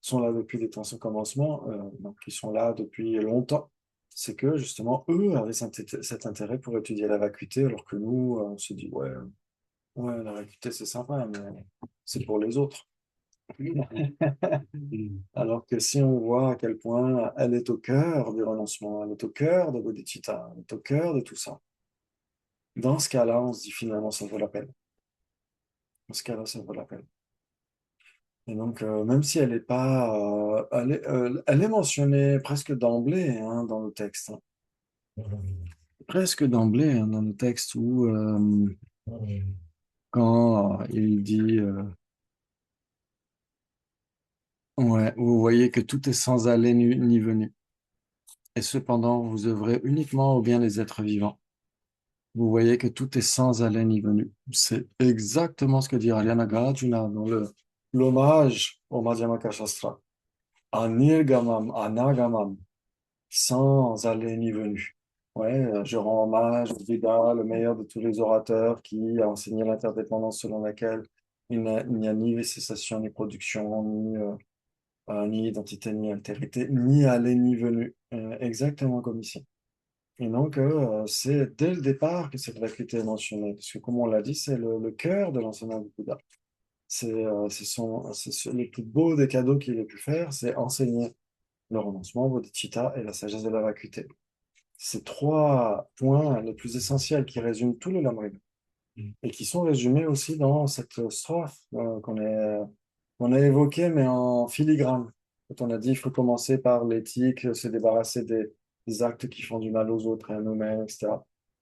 sont là depuis des temps sans commencement, donc qui sont là depuis longtemps, c'est que justement, eux avaient cet intérêt pour étudier la vacuité, alors que nous, on se dit, ouais, ouais, la vacuité, c'est sympa, mais c'est pour les autres. Alors que si on voit à quel point elle est au cœur du renoncement, elle est au cœur de bodhicitta, elle est au cœur de tout ça, dans ce cas-là, on se dit finalement ça vaut la peine. Dans ce cas-là, ça vaut la peine. Et donc, même si elle n'est pas, elle est mentionnée presque d'emblée hein, dans le texte, hein. Presque d'emblée hein, dans le texte où quand il dit, ouais, vous voyez que tout est sans aller ni venue, et cependant vous œuvrez uniquement au bien des êtres vivants. Vous voyez que tout est sans aller ni venue. C'est exactement ce que dit Raya Nagarjuna dans l'hommage au Madhyamaka Shastra. Anirgamam, anagamam, sans aller ni venue. Ouais, je rends hommage au Bouddha, le meilleur de tous les orateurs, qui a enseigné l'interdépendance selon laquelle il n'y a ni cessation, ni production, ni identité, ni altérité, ni aller ni venue. Exactement comme ici. Et donc, c'est dès le départ que cette vacuité est mentionnée, parce que comme on l'a dit, c'est le cœur de l'enseignement du Bouddha. Le plus beau des cadeaux qu'il ait pu faire, c'est enseigner le renoncement, bodhicitta et la sagesse de la vacuité. Ces trois points les plus essentiels qui résument tout le Lamrim et qui sont résumés aussi dans cette strophe qu'on a évoquée, mais en filigrane. Quand on a dit qu'il faut commencer par l'éthique, se débarrasser des actes qui font du mal aux autres et à nous-mêmes, etc.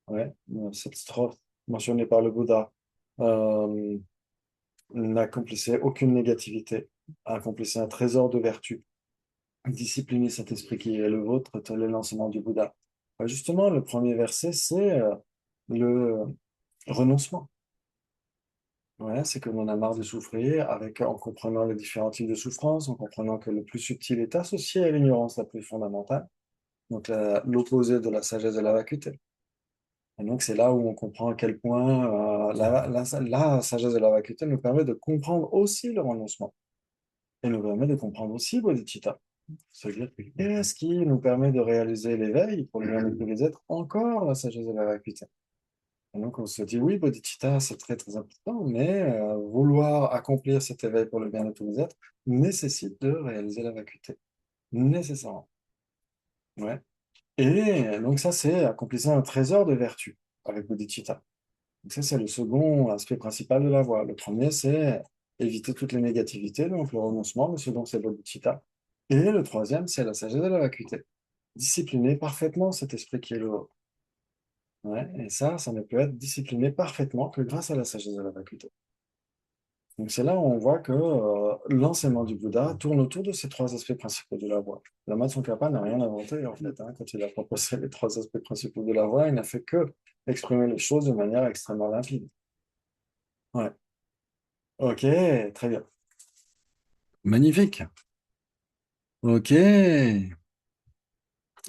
Ouais, cette strophe mentionnée par le Bouddha euh, n'accomplissait aucune négativité, accomplissait un trésor de vertu. Discipliner cet esprit qui est le vôtre, tel est l'enseignement du Bouddha. Justement, le premier verset, c'est le renoncement. Ouais, c'est que l'on a marre de souffrir en comprenant les différents types de souffrance, en comprenant que le plus subtil est associé à l'ignorance la plus fondamentale, donc l'opposé de la sagesse de la vacuité. Et donc, c'est là où on comprend à quel point la sagesse de la vacuité nous permet de comprendre aussi le renoncement et nous permet de comprendre aussi bodhicitta. C'est-à-dire que qu'est-ce qui nous permet de réaliser l'éveil pour le bien de tous les êtres? Encore la sagesse de la vacuité. Et donc, on se dit, oui, bodhicitta, c'est très, très important, mais vouloir accomplir cet éveil pour le bien de tous les êtres nécessite de réaliser la vacuité. Nécessairement. Ouais. Et donc, ça, c'est accomplir un trésor de vertu avec bodhicitta. Donc, ça, c'est le second aspect principal de la voie. Le premier, c'est éviter toutes les négativités, donc le renoncement. Le second, c'est bodhicitta. Et le troisième, c'est la sagesse de la vacuité. Discipliner parfaitement cet esprit qui est le vôtre. Ouais, et ça ne peut être discipliné parfaitement que grâce à la sagesse de la vacuité. Donc c'est là où on voit que l'enseignement du Bouddha tourne autour de ces trois aspects principaux de la voie. Lama Tsongkhapa n'a rien inventé en fait, hein. Quand il a proposé les trois aspects principaux de la voie, il n'a fait que exprimer les choses de manière extrêmement limpide. Ouais. Ok, très bien. Magnifique. Ok.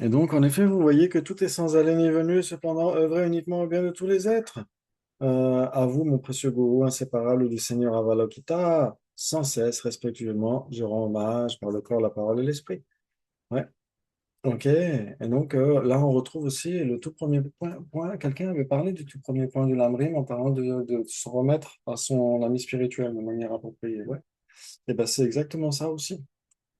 Et donc, en effet, vous voyez que tout est sans aller ni venue, cependant œuvrer uniquement au bien de tous les êtres. À vous, mon précieux gourou inséparable du Seigneur Avalokita, sans cesse, respectueusement, je rends hommage par le corps, la parole et l'esprit. Ouais, ok. Et donc là, on retrouve aussi le tout premier point. Quelqu'un avait parlé du tout premier point du Lamrim en parlant de se remettre à son ami spirituel de manière appropriée. Ouais. Et ben, c'est exactement ça aussi.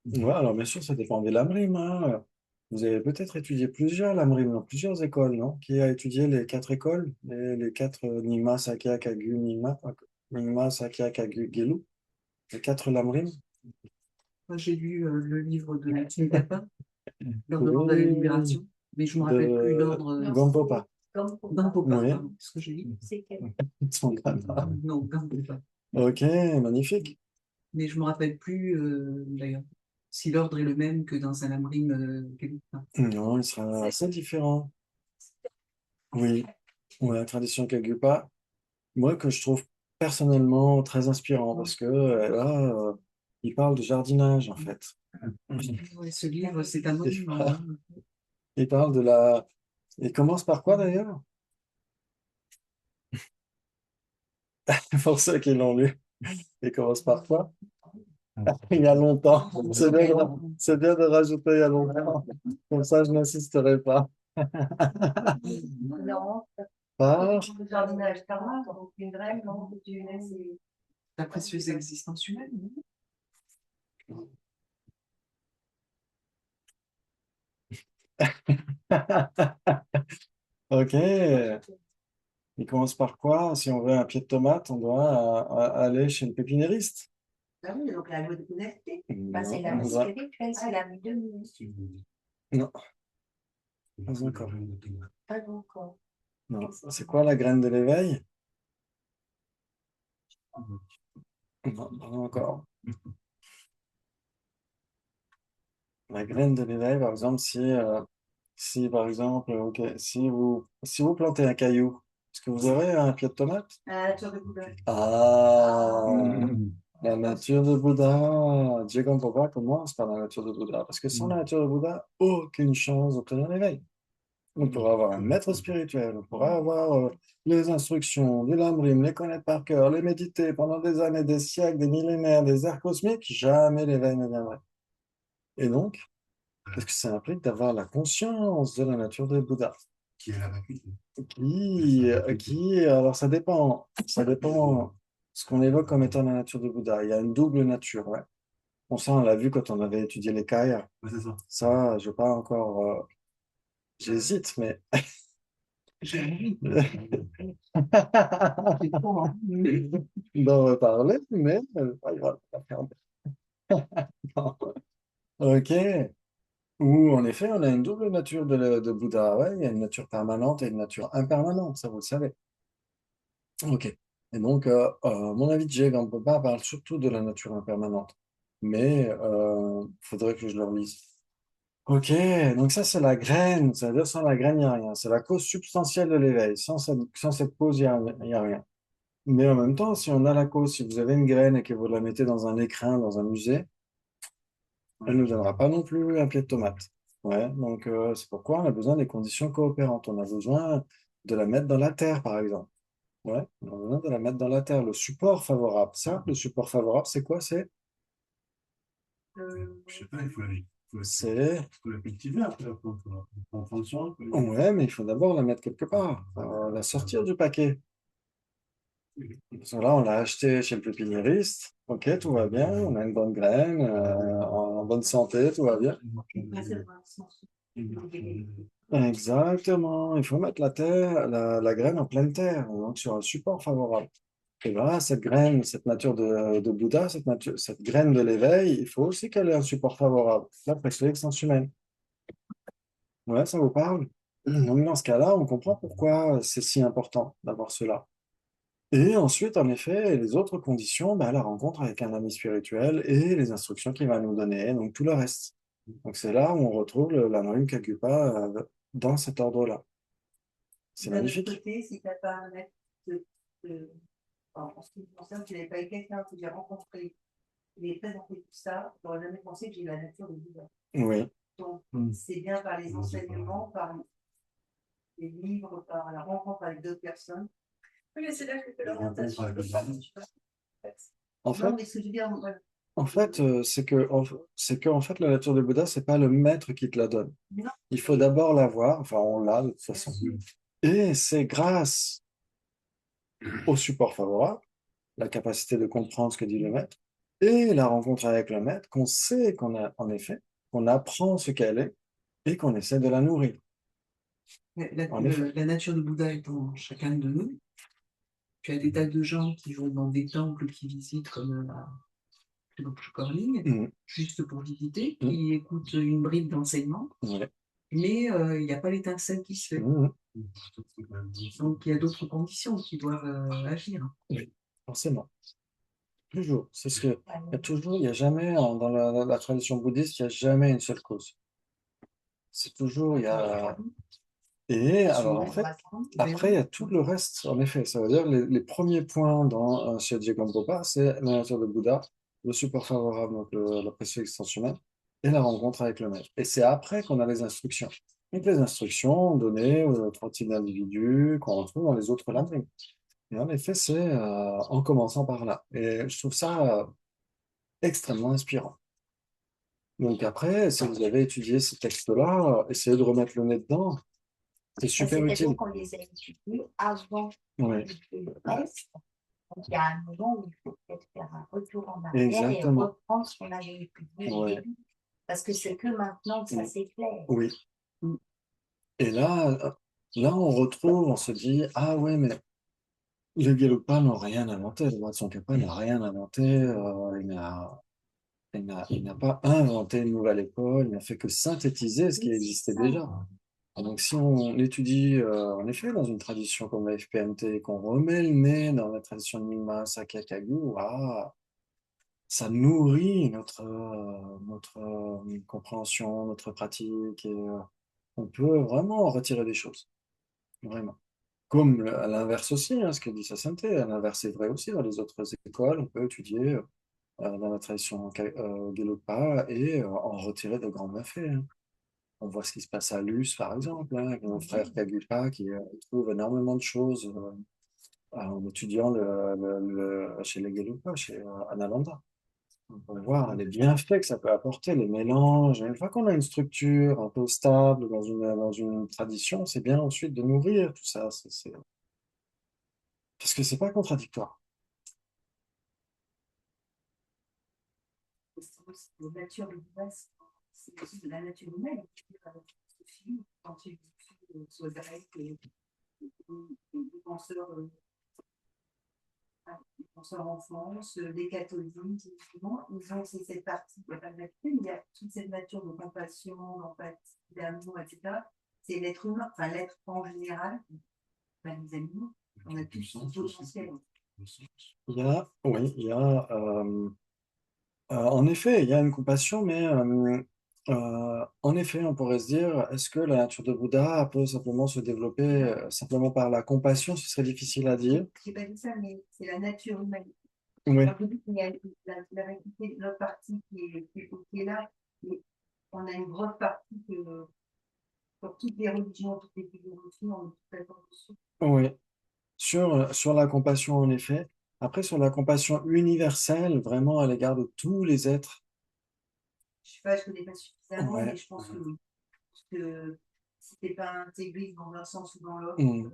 Ouais, alors bien sûr, ça dépend des Lamrim, hein. Vous avez peut-être étudié plusieurs Lamrim dans plusieurs écoles, non? Qui a étudié les quatre écoles, les quatre Nyingma, Sakya, Kagyu, Nyingma, Sakya, Kagyu, Gelug, les quatre Lamrim? Moi, j'ai lu le livre de Tsongkhapa, l'ordre de la Oui, libération, mais je ne me rappelle plus de l'ordre. Gampopa. Gampopa, Oui, pardon, ce que j'ai dit. C'est quel? Tsongkhapa. Non, Gampopa. Ok, magnifique. Mais je ne me rappelle plus, d'ailleurs, si l'ordre est le même que dans un lamrim quelconque. Non, il sera assez différent. Oui, ouais, la tradition Kagyupa, moi que je trouve personnellement très inspirant parce que là, il parle de jardinage en fait. Ouais, ce livre, c'est un Il monument, parle, hein. il parle de la... Il commence par quoi d'ailleurs? Pour ceux qui l'ont lu, il commence par quoi? Il y a longtemps. C'est bien de rajouter il y a longtemps. Comme ça, je n'insisterai pas. Non, Par... le jardinage karma, donc une vraie, non, c'est La précieuse existence humaine. Ok. Il commence par quoi? Si on veut un pied de tomate, on doit aller chez le pépiniériste. Ah oui, donc la loi de connecter. Bah, c'est Non, la on vie doit... spirituelle, c'est la vie de nous. Non, pas encore. Pas encore. Non. C'est quoi la graine de l'éveil? Non, pas encore. La graine de l'éveil, par exemple, si par exemple, ok, si vous plantez un caillou, est-ce que vous aurez un pied de tomate? La nature de Bouddha. Ah, la nature de Bouddha. Dieu Gampopa commence par la nature de Bouddha. Parce que sans la nature de Bouddha, aucune chance d'obtenir l'éveil. On pourra avoir un maître spirituel, on pourra avoir les instructions du Lamrim, les connaître par cœur, les méditer pendant des années, des siècles, des millénaires, des ères cosmiques, jamais l'éveil ne viendrait. Et donc, qu'est-ce que ça implique d'avoir la conscience de la nature de Bouddha? Qui est la vacuité. Alors ça dépend ce qu'on évoque comme étant la nature de Bouddha. Il y a une double nature, ouais. Bon, ça, on l'a vu quand on avait étudié les Kaya. Ouais, c'est ça. Ça, je vais pas encore, j'hésite, mais J'ai envie. d'en reparler, mais pas grave. Ok. Ou en effet, on a une double nature de Bouddha. Ouais, il y a une nature permanente et une nature impermanente, ça vous le savez. Ok. Et donc, mon avis de Jay Gampopa parle surtout de la nature impermanente. Mais il faudrait que je le relise. Ok, donc ça c'est la graine, c'est-à-dire sans la graine, il n'y a rien. C'est la cause substantielle de l'éveil. Sans cette cause, il y a rien. Mais en même temps, si on a la cause, si vous avez une graine et que vous la mettez dans un écrin, dans un musée, elle ne nous donnera pas non plus un pied de tomate. Ouais, donc c'est pourquoi on a besoin des conditions coopérantes. On a besoin de la mettre dans la terre, par exemple. Ouais, on a besoin de la mettre dans la terre. Le support favorable. Ça, le support favorable, c'est quoi? Je sais pas, C'est... faut la cultiver après, faut en prendre soin. Ouais, mais il faut d'abord la mettre quelque part. La sortir du paquet. Parce que là, on l'a acheté chez le pépiniériste. Ok, tout va bien. On a une bonne graine, en bonne santé, tout va bien. Exactement. Il faut mettre la graine en pleine terre, donc sur un support favorable. Et là, cette graine, cette nature de Bouddha, cette graine de l'éveil, il faut aussi qu'elle ait un support favorable. La pression l'existence humaine. Ouais, ça vous parle? Donc, dans ce cas-là, on comprend pourquoi c'est si important d'avoir cela. Et ensuite, en effet, les autres conditions, bah, la rencontre avec un ami spirituel et les instructions qu'il va nous donner, donc tout le reste. Donc, c'est là où on retrouve la Marine Kagupa dans cet ordre-là. C'est D'un autre magnifique. côté, si tu n'as pas un maître en ce qui me concerne, tu n'avais pas eu quelqu'un que j'ai rencontré, qui m'ait présenté tout ça, je n'aurais jamais pensé que j'ai la nature de Bouddha. Oui, Donc, c'est bien par les enseignements, par les livres, par la rencontre avec d'autres personnes. Oui, mais c'est là que l'orientation peut pas, tu vois. en fait, Non, mais ce que je veux dire, voilà. c'est que en fait, la nature de Bouddha, c'est pas le maître qui te la donne. Non. Il faut d'abord l'avoir, enfin, on l'a de toute façon. Et c'est grâce au support favorable, la capacité de comprendre ce que dit le maître, et la rencontre avec le maître, qu'on sait qu'on a, en effet, qu'on apprend ce qu'elle est et qu'on essaie de la nourrir. En effet. La nature de Bouddha est en chacun de nous. Tu as des tas de gens qui vont dans des temples, qui visitent comme Corning, Mhm. juste pour visiter, qui écoutent une bribe d'enseignement, Ouais. mais il n'y a pas l'étincelle qui se fait. Mhm. Donc il y a d'autres conditions qui doivent agir. Oui, forcément. Toujours. C'est ce que, il y a jamais, dans la tradition bouddhiste, il n'y a jamais une seule cause. C'est toujours, il y a. Et alors, en fait, après, il y a tout le reste, en effet. Ça veut dire les premiers points dans chez Djegampopa, c'est la nature de Bouddha, le support favorable, donc la précieuse existence humaine, et la rencontre avec le maître. Et c'est après qu'on a les instructions. Donc, les instructions données aux trois types d'individus qu'on retrouve dans les autres langues. Et en effet, c'est en commençant par là. Et je trouve ça extrêmement inspirant. Donc après, si vous avez étudié ces textes-là, essayez de remettre le nez dedans. C'est super C'est-à-dire utile. qu'on les a étudiés avant Oui, le reste. Donc, il y a un moment où il faut peut-être faire un retour en arrière exactement. et reprendre ce qu'on avait étudié au Ouais. début. Parce que c'est que maintenant que ça s'éclaire. Oui. Et là, on se dit, ah ouais, mais les Guélopas n'ont rien inventé, le Watson Kappa n'a rien inventé, il n'a pas inventé une nouvelle école, il n'a fait que synthétiser ce qui existait déjà. Donc, si on étudie, en effet, dans une tradition comme la FPMT, qu'on remet le nez dans la tradition de Nyingma, Sakya Kagyu, ah, ça nourrit notre compréhension, notre pratique, et on peut vraiment en retirer des choses, vraiment. Comme à l'inverse aussi, hein, ce que dit Sassante, à l'inverse est vrai aussi dans les autres écoles, on peut étudier dans la tradition Gelugpa et en retirer de grands bienfaits, hein. On voit ce qui se passe à Luce, par exemple, hein, avec mon frère Kagupa qui trouve énormément de choses en étudiant chez les Gelugpa, chez Analanda. On peut voir les bienfaits que ça peut apporter, les mélanges. Et une fois qu'on a une structure un peu stable dans une tradition, c'est bien ensuite de nourrir tout ça. Parce que c'est pas contradictoire. La nature de Bouddha, c'est aussi de la nature humaine. Quand tu dis sur les penseurs, les penseurs en France, les catholiques, justement, ils ont cette partie, il n'y a pas de nature, mais il y a toute cette nature de compassion, d'empathie, d'amour, etc. C'est l'être humain, enfin l'être en général, pas les animaux, on a tous ce potentiel. Oui, en effet, il y a une compassion, mais en effet, on pourrait se dire, est-ce que la nature de Bouddha peut simplement se développer simplement par la compassion? Ce serait difficile à dire. Je n'ai pas dit ça, mais c'est la nature humaine. Oui, Alors, il y a l'autre partie qui est là, mais on a une grosse partie que pour toutes les religions, toutes les philosophies, on est tout d'accord dessus. oui. Sur la compassion, en effet. Après, sur la compassion universelle, vraiment à l'égard de tous les êtres. Je sais pas, je ne connais pas suffisamment, Ouais. mais je pense que oui. Parce que si tu n'es pas intégré dans un sens ou dans l'autre, Mm.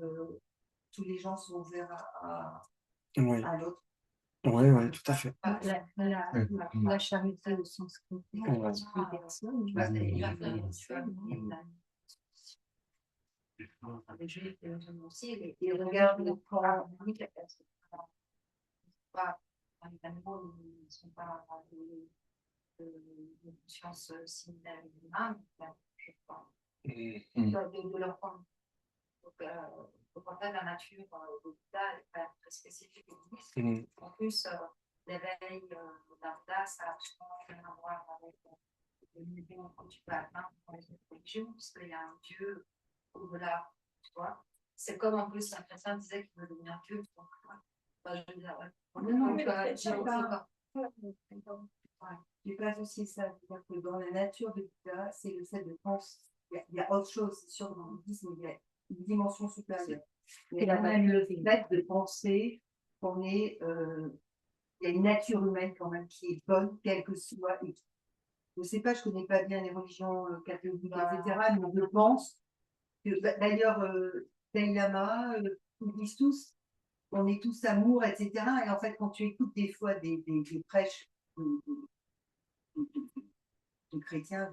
tous les gens sont ouverts Oui, à l'autre. oui, oui, tout à fait. La charité au sens chrétien, Ouais. les personnes, les juifs et les musulmans aussi, ils regardent le corps unique, la personne. Pas, les animaux ne sont pas de conscience similaire à l'humain, je crois, Mm. de leur point. Donc, au contraire, la nature de Bouddha est très spécifique au bouddhisme. Mm. En plus, l'éveil d'Arda, ça n'a absolument rien à voir avec le niveau que tu peux atteindre dans les autres religions, parce qu'il y a un Dieu au-delà, tu vois. C'est comme en plus un chrétien disait qu'il veut devenir Dieu. Donc, bah, je veux dire, ouais. Je n'ai pas associé ça. C'est-à-dire que dans la nature de Bouddha, c'est le fait de penser. Il y a autre chose, c'est sûr, dans le bouddhisme, il y a une dimension supérieure. Il y a même le fait de penser qu'on est. Il y a une nature humaine quand même qui est bonne, quelle que soit. Je ne sais pas, je ne connais pas bien les religions catholiques, etc., mais je pense que, d'ailleurs, Dalai Lama, ils disent tous, on est tous amour, etc. Et en fait, quand tu écoutes des fois des prêches de chrétiens,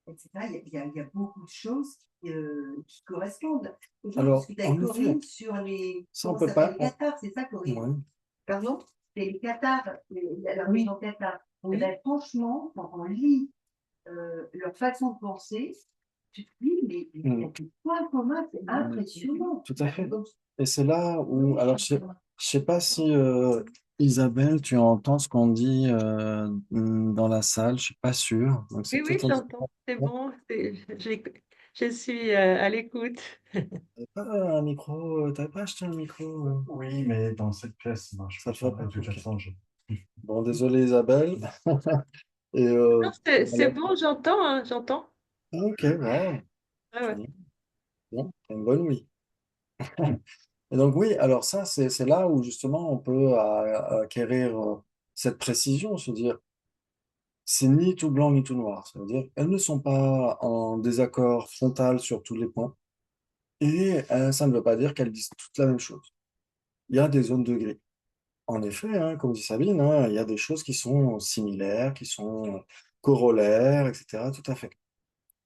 etc., il y a beaucoup de choses qui correspondent. Alors, Parce que tu as en effet, Corinne sur les. ça, on Comment peut ça pas. s'appelle? Les cathares, c'est ça, Corinne? Ouais. Pardon? C'est les cathares, la religion cathare. Eh ben, franchement, quand on lit leur façon de penser, tu te dis, mais il y a des points communs, c'est impressionnant. Tout à fait. Et c'est là où, alors je sais pas si Isabelle, tu entends ce qu'on dit dans la salle, je suis pas sûr. Donc c'est Oui, oui, peut-être j'entends. C'est bon. Je suis à l'écoute. un micro, t'avais pas acheté un micro Oui, mais dans cette pièce, moi, je Ça ne te peux va pas pas? tout Ok. changer. Bon, désolé Isabelle. Et Non, c'est voilà. bon, j'entends, hein, j'entends. Ok, wow. Ouais, ouais. Bon, une bonne oui. Et donc oui, alors ça, c'est là où justement on peut acquérir cette précision, se dire, c'est ni tout blanc ni tout noir. Ça veut dire elles ne sont pas en désaccord frontal sur tous les points. Et ça ne veut pas dire qu'elles disent toutes la même chose. Il y a des zones de gris. En effet, hein, comme dit Sabine, hein, il y a des choses qui sont similaires, qui sont corollaires, etc. Tout à fait.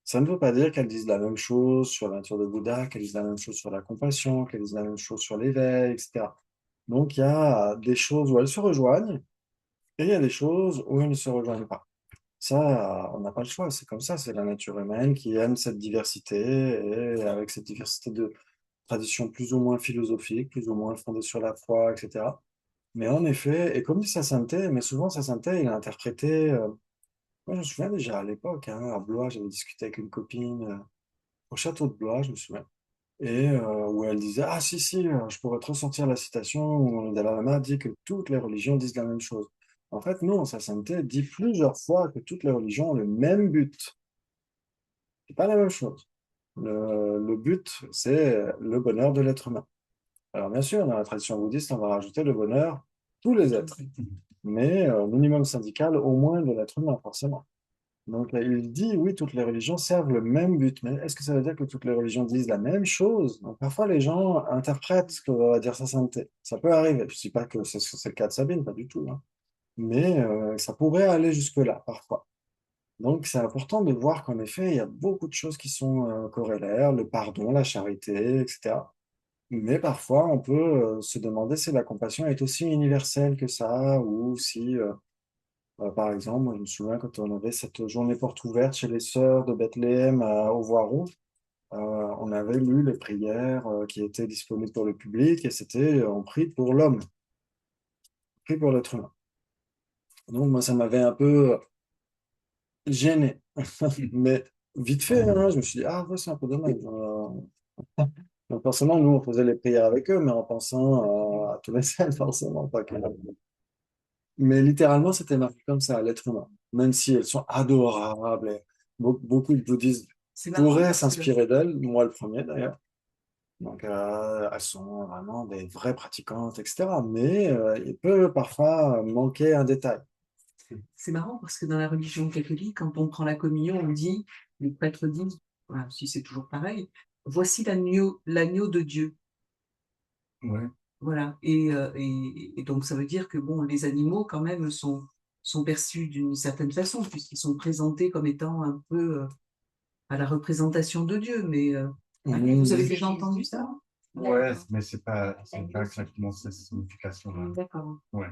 Ça ne veut pas dire qu'elles disent la même chose sur la nature de Bouddha, qu'elles disent la même chose sur la compassion, qu'elles disent la même chose sur l'éveil, etc. Donc il y a des choses où elles se rejoignent et il y a des choses où elles ne se rejoignent pas. Ça, on n'a pas le choix, c'est comme ça, c'est la nature humaine qui aime cette diversité et avec cette diversité de traditions plus ou moins philosophiques, plus ou moins fondées sur la foi, etc. Mais en effet, et comme dit Sa Sainteté, mais souvent Sa Sainteté, il a interprété, moi je me souviens déjà à l'époque, hein, à Blois, j'avais discuté avec une copine au château de Blois, je me souviens, et où elle disait, ah si, si, je pourrais te ressortir la citation où le Dalai Lama dit que toutes les religions disent la même chose. En fait, non, Sa Sainteté dit plusieurs fois que toutes les religions ont le même but. C'est pas la même chose. Le but, c'est le bonheur de l'être humain. Alors bien sûr, dans la tradition bouddhiste, on va rajouter le bonheur tous les êtres, mais minimum syndical au moins de l'être humain, forcément. Donc il dit, oui, toutes les religions servent le même but, mais est-ce que ça veut dire que toutes les religions disent la même chose? Donc parfois les gens interprètent ce que va dire Sa Sainteté. Ça peut arriver. Je ne dis pas que c'est le cas de Sabine, pas du tout, hein. Mais ça pourrait aller jusque-là, parfois. Donc c'est important de voir qu'en effet, il y a beaucoup de choses qui sont corrélaires, le pardon, la charité, etc. Mais parfois, on peut se demander si la compassion est aussi universelle que ça, ou si, par exemple, moi, je me souviens quand on avait cette journée porte ouverte chez les sœurs de Bethléem au Voiron, on avait lu les prières qui étaient disponibles pour le public et c'était on prie pour l'homme, on prie pour l'être humain. Donc moi, ça m'avait un peu gêné, mais vite fait, hein, je me suis dit, ah ouais, c'est un peu dommage. Donc forcément, nous, on faisait les prières avec eux, mais en pensant à tous les saints, forcément, pas que. Mais littéralement, c'était marqué comme ça, l'être humain. Même si elles sont adorables, et beaucoup de bouddhistes C'est marrant pourraient parce que s'inspirer d'elles, moi le premier d'ailleurs. Donc, elles sont vraiment des vraies pratiquantes, etc. Mais il peut parfois manquer un détail. c'est marrant parce que dans la religion catholique, quand on prend la communion, on dit, les prêtres disent, voilà, si c'est toujours pareil, voici l'agneau de Dieu. Ouais. Voilà. Et donc ça veut dire que bon, les animaux quand même sont perçus d'une certaine façon, puisqu'ils sont présentés comme étant un peu à la représentation de Dieu. Mais vous avez déjà entendu ça? Ouais, mais c'est pas exactement cette signification-là. D'accord. Ouais.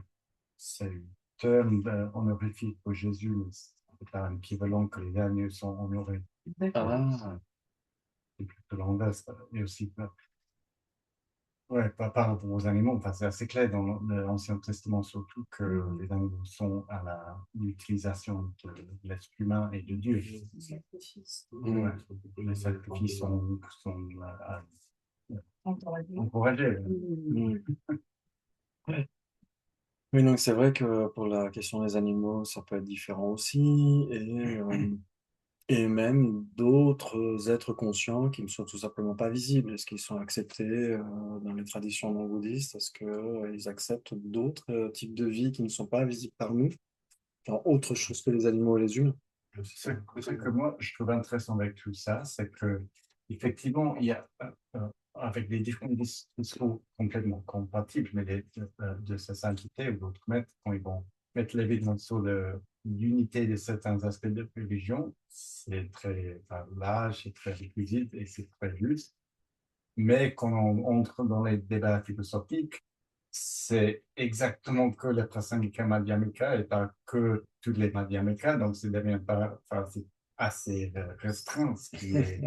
C'est un terme honorifique pour Jésus, mais c'est pas équivalent que les agneaux sont honorés. D'accord. Ah, C'est plutôt l'inverse. Et aussi, ouais, par rapport aux animaux, enfin, c'est assez clair dans l'Ancien Testament, surtout que les animaux sont à l'utilisation de l'être humain et de Dieu. Ouais. Les sacrifices sont encouragés. mm. Oui, donc c'est vrai que pour la question des animaux, ça peut être différent aussi. Et même d'autres êtres conscients qui ne sont tout simplement pas visibles. Est-ce qu'ils sont acceptés dans les traditions non bouddhistes? Est-ce qu'ils acceptent d'autres types de vie qui ne sont pas visibles par nous, genre autre chose que les animaux et les humains? Ce que moi, je trouve intéressant avec tout ça, c'est que effectivement, il y a, avec des différents discours complètement compatibles, mais de sa sainteté ou d'autres maîtres, quand ils vont mettre l'évidence sur l'unité de certains aspects de religion, c'est très large, c'est très inclusif et c'est très juste. Mais quand on entre dans les débats philosophiques, c'est exactement que le Prasangika Madhyamika et pas que tous les Madhyamika, donc c'est devient pas, enfin, c'est assez restreint ce qui est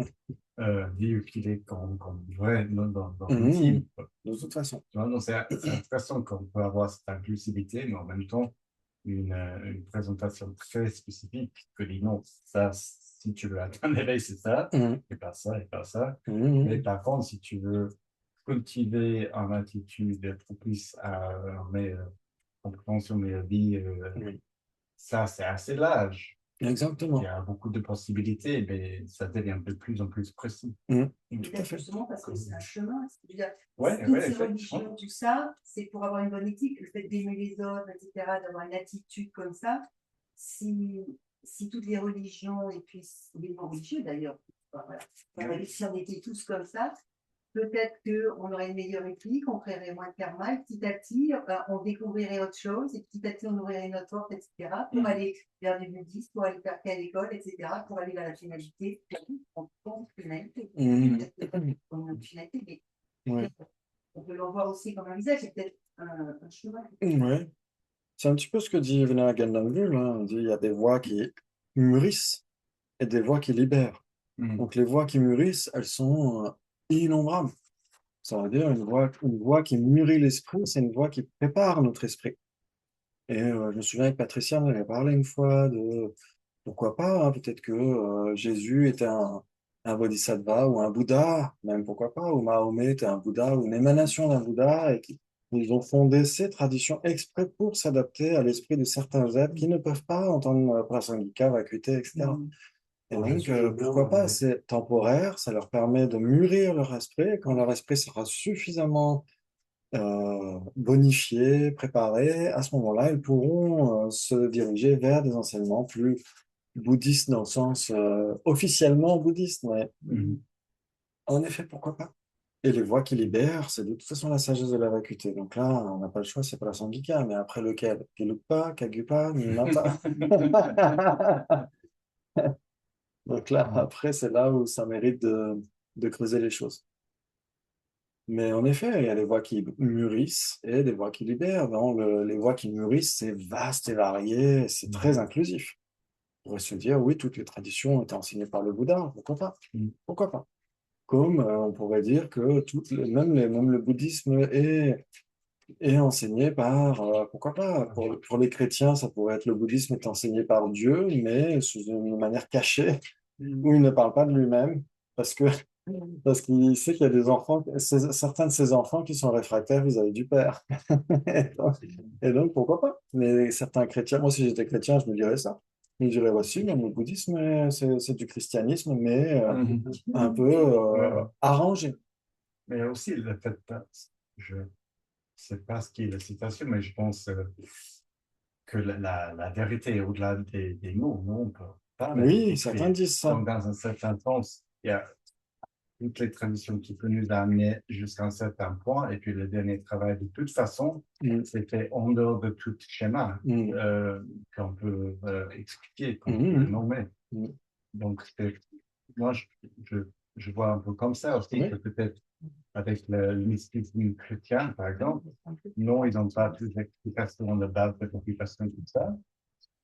véhiculé comme vrai dans l'intime. De toute façon. Tu vois, donc c'est intéressant qu'on peut avoir cette inclusivité, mais en même temps, une présentation très spécifique que dit non, ça, si tu veux atteindre l'éveil, c'est ça, Mhm. et pas ça, et pas ça. Mhm. Mais par contre, si tu veux cultiver une attitude propice à compréhension de la vie, Oui, ça, c'est assez large. Il y exactement. a beaucoup de possibilités, mais ça devient de plus en plus précis. Mhm. Tout à Peut-être fait. justement parce que c'est un chemin. C'est-à-dire, Ouais, toutes ouais, ces effectivement. religions, tout ça, c'est pour avoir une bonne éthique, le fait d'aimer les autres, etc., d'avoir une attitude comme ça. Si toutes les religions, et puis les non religieux d'ailleurs, voilà, si on était tous comme ça, peut-être qu'on aurait une meilleure éthique, on créerait moins de karma, et petit à petit, on découvrirait autre chose, et petit à petit, on ouvrirait notre porte, etc., pour aller vers du bouddhisme, pour aller faire quelle école, etc., pour aller vers la finalité, on pense finalité. Comme une finalité, mais Ouais. on peut le voir aussi comme un visage, c'est peut-être un chemin. Ouais. C'est un petit peu ce que dit Evelyn Gandalf, hein. Il dit, il y a des voix qui mûrissent et des voix qui libèrent. Donc les voix qui mûrissent, elles sont innombrables. Ça veut dire une voix qui mûrit l'esprit, c'est une voix qui prépare notre esprit. Et je me souviens avec Patricia, on avait parlé une fois de pourquoi pas, hein, peut-être que Jésus était un bodhisattva ou un Bouddha, même pourquoi pas, ou Mahomet était un Bouddha ou une émanation d'un Bouddha, et ils ont fondé ces traditions exprès pour s'adapter à l'esprit de certains êtres qui ne peuvent pas entendre Prasangika, Vacuité, etc. Et donc, pourquoi pas, c'est temporaire, ça leur permet de mûrir leur esprit, et quand leur esprit sera suffisamment bonifiés, préparés, à ce moment-là, ils pourront se diriger vers des enseignements plus bouddhistes dans le sens officiellement bouddhiste. Ouais. En effet, pourquoi pas? Et les voies qui libèrent, c'est de toute façon la sagesse de la vacuité. Donc là, on n'a pas le choix, c'est pas la Sangika, mais après lequel? Gelugpa, Kagyupa, Nimata. Donc là, après, c'est là où ça mérite de creuser les choses. Mais en effet, il y a des voix qui mûrissent et des voix qui libèrent. Les voix qui mûrissent, c'est vaste et varié, c'est très inclusif. On pourrait se dire, oui, toutes les traditions étaient enseignées par le Bouddha, pourquoi pas? Pourquoi pas? Comme on pourrait dire que même le bouddhisme est enseigné par, pourquoi pas? Pour les chrétiens, ça pourrait être le bouddhisme est enseigné par Dieu, mais sous une manière cachée, où il ne parle pas de lui-même, parce que parce qu'il sait qu'il y a des enfants, certains de ses enfants qui sont réfractaires vis-à-vis du père. Et donc, pourquoi pas? Mais certains chrétiens, moi, si j'étais chrétien, je me dirais ça. Je me dirais, voici, même le bouddhisme, c'est du christianisme, mais un peu arrangé. Mais aussi, le fait, je ne sais pas ce qui est la citation, mais je pense que la vérité est au-delà des mots. Non, on peut pas la Oui, certains décrire. disent ça. Donc, dans un certain sens, il y a toutes les traditions qui peuvent nous amener jusqu'à un certain point, et puis le dernier travail, de toute façon, c'est fait en dehors de tout schéma qu'on peut expliquer, qu'on peut nommer. Donc, moi, je, je vois un peu comme ça aussi, que peut-être avec le mysticisme chrétien, par exemple, non, ils n'ont pas toutes les explications de base de l'application, tout ça,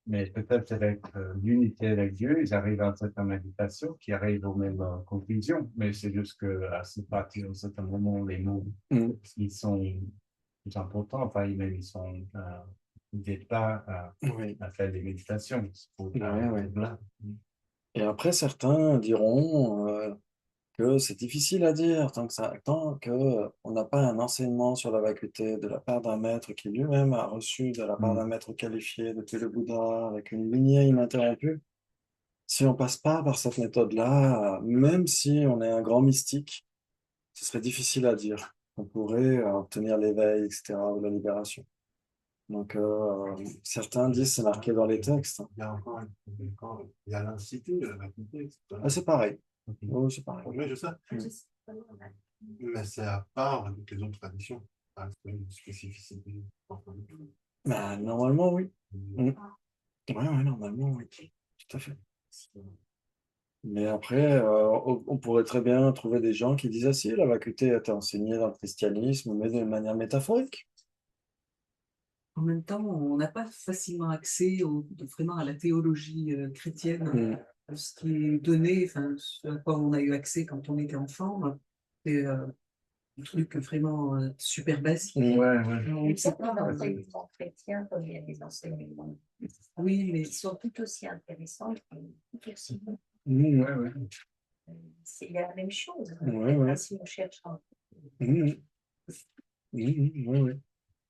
mais peut-être avec l'unité avec Dieu, ils arrivent à une certaine méditation qui arrive aux mêmes conclusions. Mais c'est juste qu'à ce partir d'un certain moment, les mots, ils sont plus importants, enfin, ils sont, ils n'aident pas à faire des méditations. Là. Et après, certains diront que c'est difficile à dire tant que on n'a pas un enseignement sur la vacuité de la part d'un maître qui lui-même a reçu de la part d'un maître qualifié depuis le Bouddha avec une lignée ininterrompue. Si on passe pas par cette méthode-là, même si on est un grand mystique, ce serait difficile à dire. On pourrait obtenir l'éveil, etc., ou la libération. Donc, certains disent c'est marqué dans les textes. Il y a encore il y a l'incité, la vacuité, etc. Ah, c'est pareil. Oui, c'est pareil. Oui, je sais. Mais c'est à part de toutes les autres traditions. Ah, c'est une spécificité. Bah, normalement, oui. Ouais, ouais, normalement, oui. Tout à fait. Mais après, on pourrait très bien trouver des gens qui disent, ah si, la vacuité a été enseignée dans le christianisme, mais de manière métaphorique. En même temps, on n'a pas facilement accès vraiment à la théologie chrétienne. Ce qui est donné, enfin, ce à quoi on a eu accès quand on était enfant, c'est un truc vraiment super basique. On ne sait pas. Enseignements chrétiens comme il y a des enseignements. Oui, mais Ils sont tout aussi intéressants que C'est il y a la même chose. Si on cherche un Oui.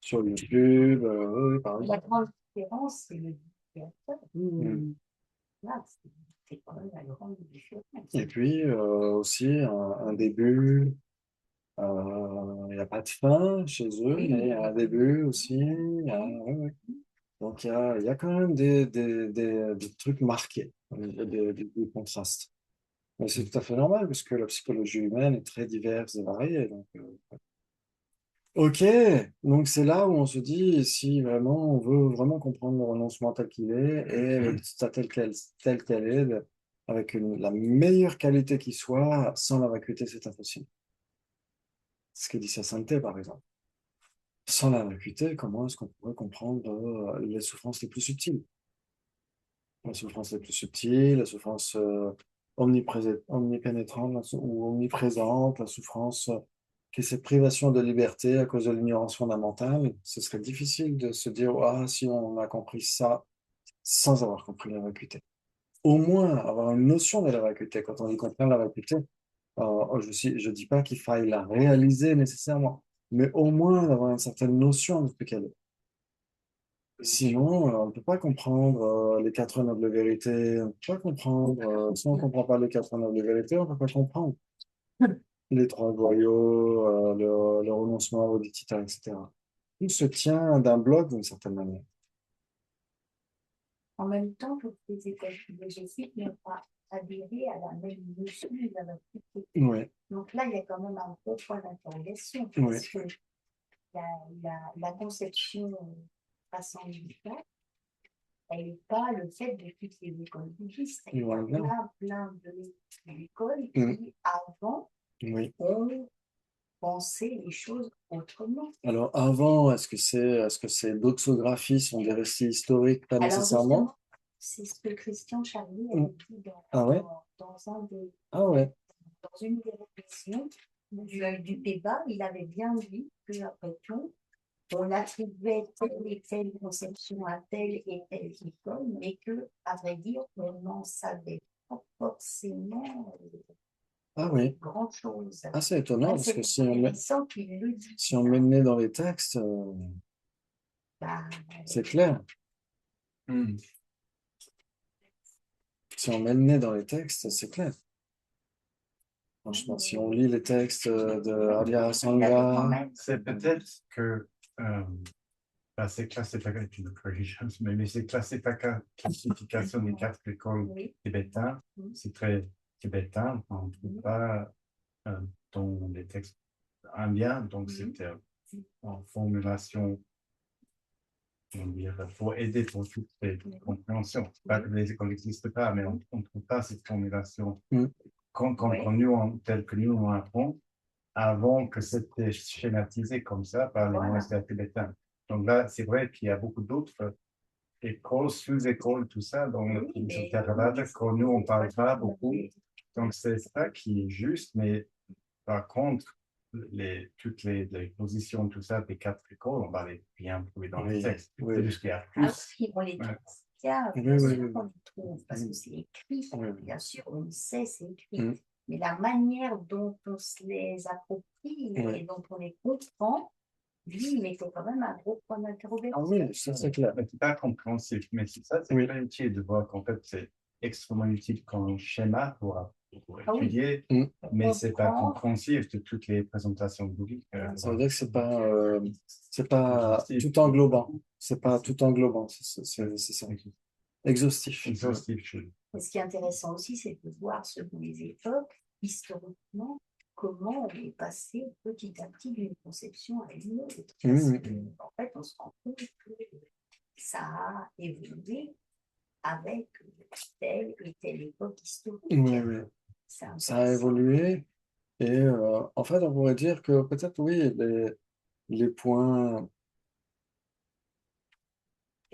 Sur YouTube, oui, par La exemple. grande différence, c'est le créateur. Là, c'est quand même la grande différence. Et puis aussi un début, il n'y a pas de fin chez eux, mais il y a un début aussi. Ouais. Donc il y a quand même des trucs marqués, des contrastes. Mais c'est tout à fait normal, parce que la psychologie humaine est très diverse et variée. Donc, ok, donc c'est là où on se dit si vraiment on veut vraiment comprendre le renoncement tel qu'il est et ça tel qu'elle est, avec la meilleure qualité qui soit, sans la vacuité, c'est impossible. C'est ce que dit sa sainteté, par exemple. Sans la vacuité, comment est-ce qu'on pourrait comprendre les souffrances les plus subtiles? La souffrance la plus subtile, la souffrance omnipénétrante ou omniprésente, la souffrance qui est cette privation de liberté à cause de l'ignorance fondamentale. Ce serait difficile de se dire, ah, si on a compris ça sans avoir compris la vacuité. Au moins avoir une notion de la vacuité. Quand on dit comprendre la vacuité, je dis pas qu'il faille la réaliser nécessairement, mais au moins avoir une certaine notion de ce qu'elle est. Sinon, on ne peut pas comprendre les quatre nobles vérités. On ne peut pas comprendre. Si on ne comprend pas les quatre nobles vérités, on ne peut pas comprendre les trois joyaux, le renoncement au ditita, etc. Tout se tient d'un bloc d'une certaine manière. En même temps, toutes les écoles philosophiques n'ont pas adhéré à la même notion de la vacuité. Oui, Donc là, il y a quand même un gros point d'interrogation, oui, parce que la conception rassemblée, elle n'est pas le fait de toutes les écoles bouddhistes. Il y a plein d'écoles Mm. qui, avant, oui. ont pensé les choses autrement. Alors avant, est-ce que ces doxographies sont des récits historiques, pas Alors nécessairement? justement, c'est ce que Christian Charlier a Mm. dit Ah ouais? dans Ah ouais. dans une des réflexions du débat. Il avait bien dit que, après tout, on attribuait telle et telle conception à telle et telle école, mais que, à vrai dire, on n'en savait pas forcément Ah oui. grand-chose. Ah, c'est étonnant, parce C'est que si on met qu'il le dit. le nez dans les textes, Bah, c'est clair. Hmm. Si on met le nez dans les textes, c'est clair. Franchement, si on lit les textes de Arya Sangha, C'est peut-être que ces classifications, mais ces classifications des quatre écoles oui. tibétaines, c'est très tibétain, on ne trouve pas dans les textes indiens, donc c'était en formulation, on dire, pour aider pour toutes les compréhensions. Pas que les écoles n'existent pas, mais on ne trouve pas cette formulation Mm. telle que nous on apprend, avant que c'était schématisé comme ça par les monastères tibétains. Donc là, c'est vrai qu'il y a beaucoup d'autres écoles, sous-écoles, tout ça, dans le tradition Theravada, que nous, on ne parle pas beaucoup. Donc c'est ça qui est juste, mais par contre, toutes les positions, tout ça, des quatre écoles, on va les bien trouver dans les textes. Oui. C'est juste qu'il y a plus. On les trouve. Bien sûr qu'on les trouve, parce que c'est écrit. Bien sûr, on le sait, c'est écrit. Mais la manière dont on se les approprie et dont on les comprend, lui, il mettait quand même un gros point d'interrogation. Ah oui, ça c'est clair. C'est pas compréhensif, mais c'est ça, c'est très utile de voir qu'en fait, c'est extrêmement utile comme schéma pour étudier, mais c'est pas compréhensif de toutes les présentations bouddhiques. Ça veut dire que c'est pas tout englobant. C'est pas tout englobant, c'est ça. Exhaustif. Exhaustif. Et ce qui est intéressant aussi, c'est de voir selon les époques, historiquement, comment on est passé petit à petit d'une conception à une autre. En fait, on se rend compte que ça a évolué avec telle et telle époque historique. Oui. Ça a évolué. Et en fait, on pourrait dire que peut-être, oui, les points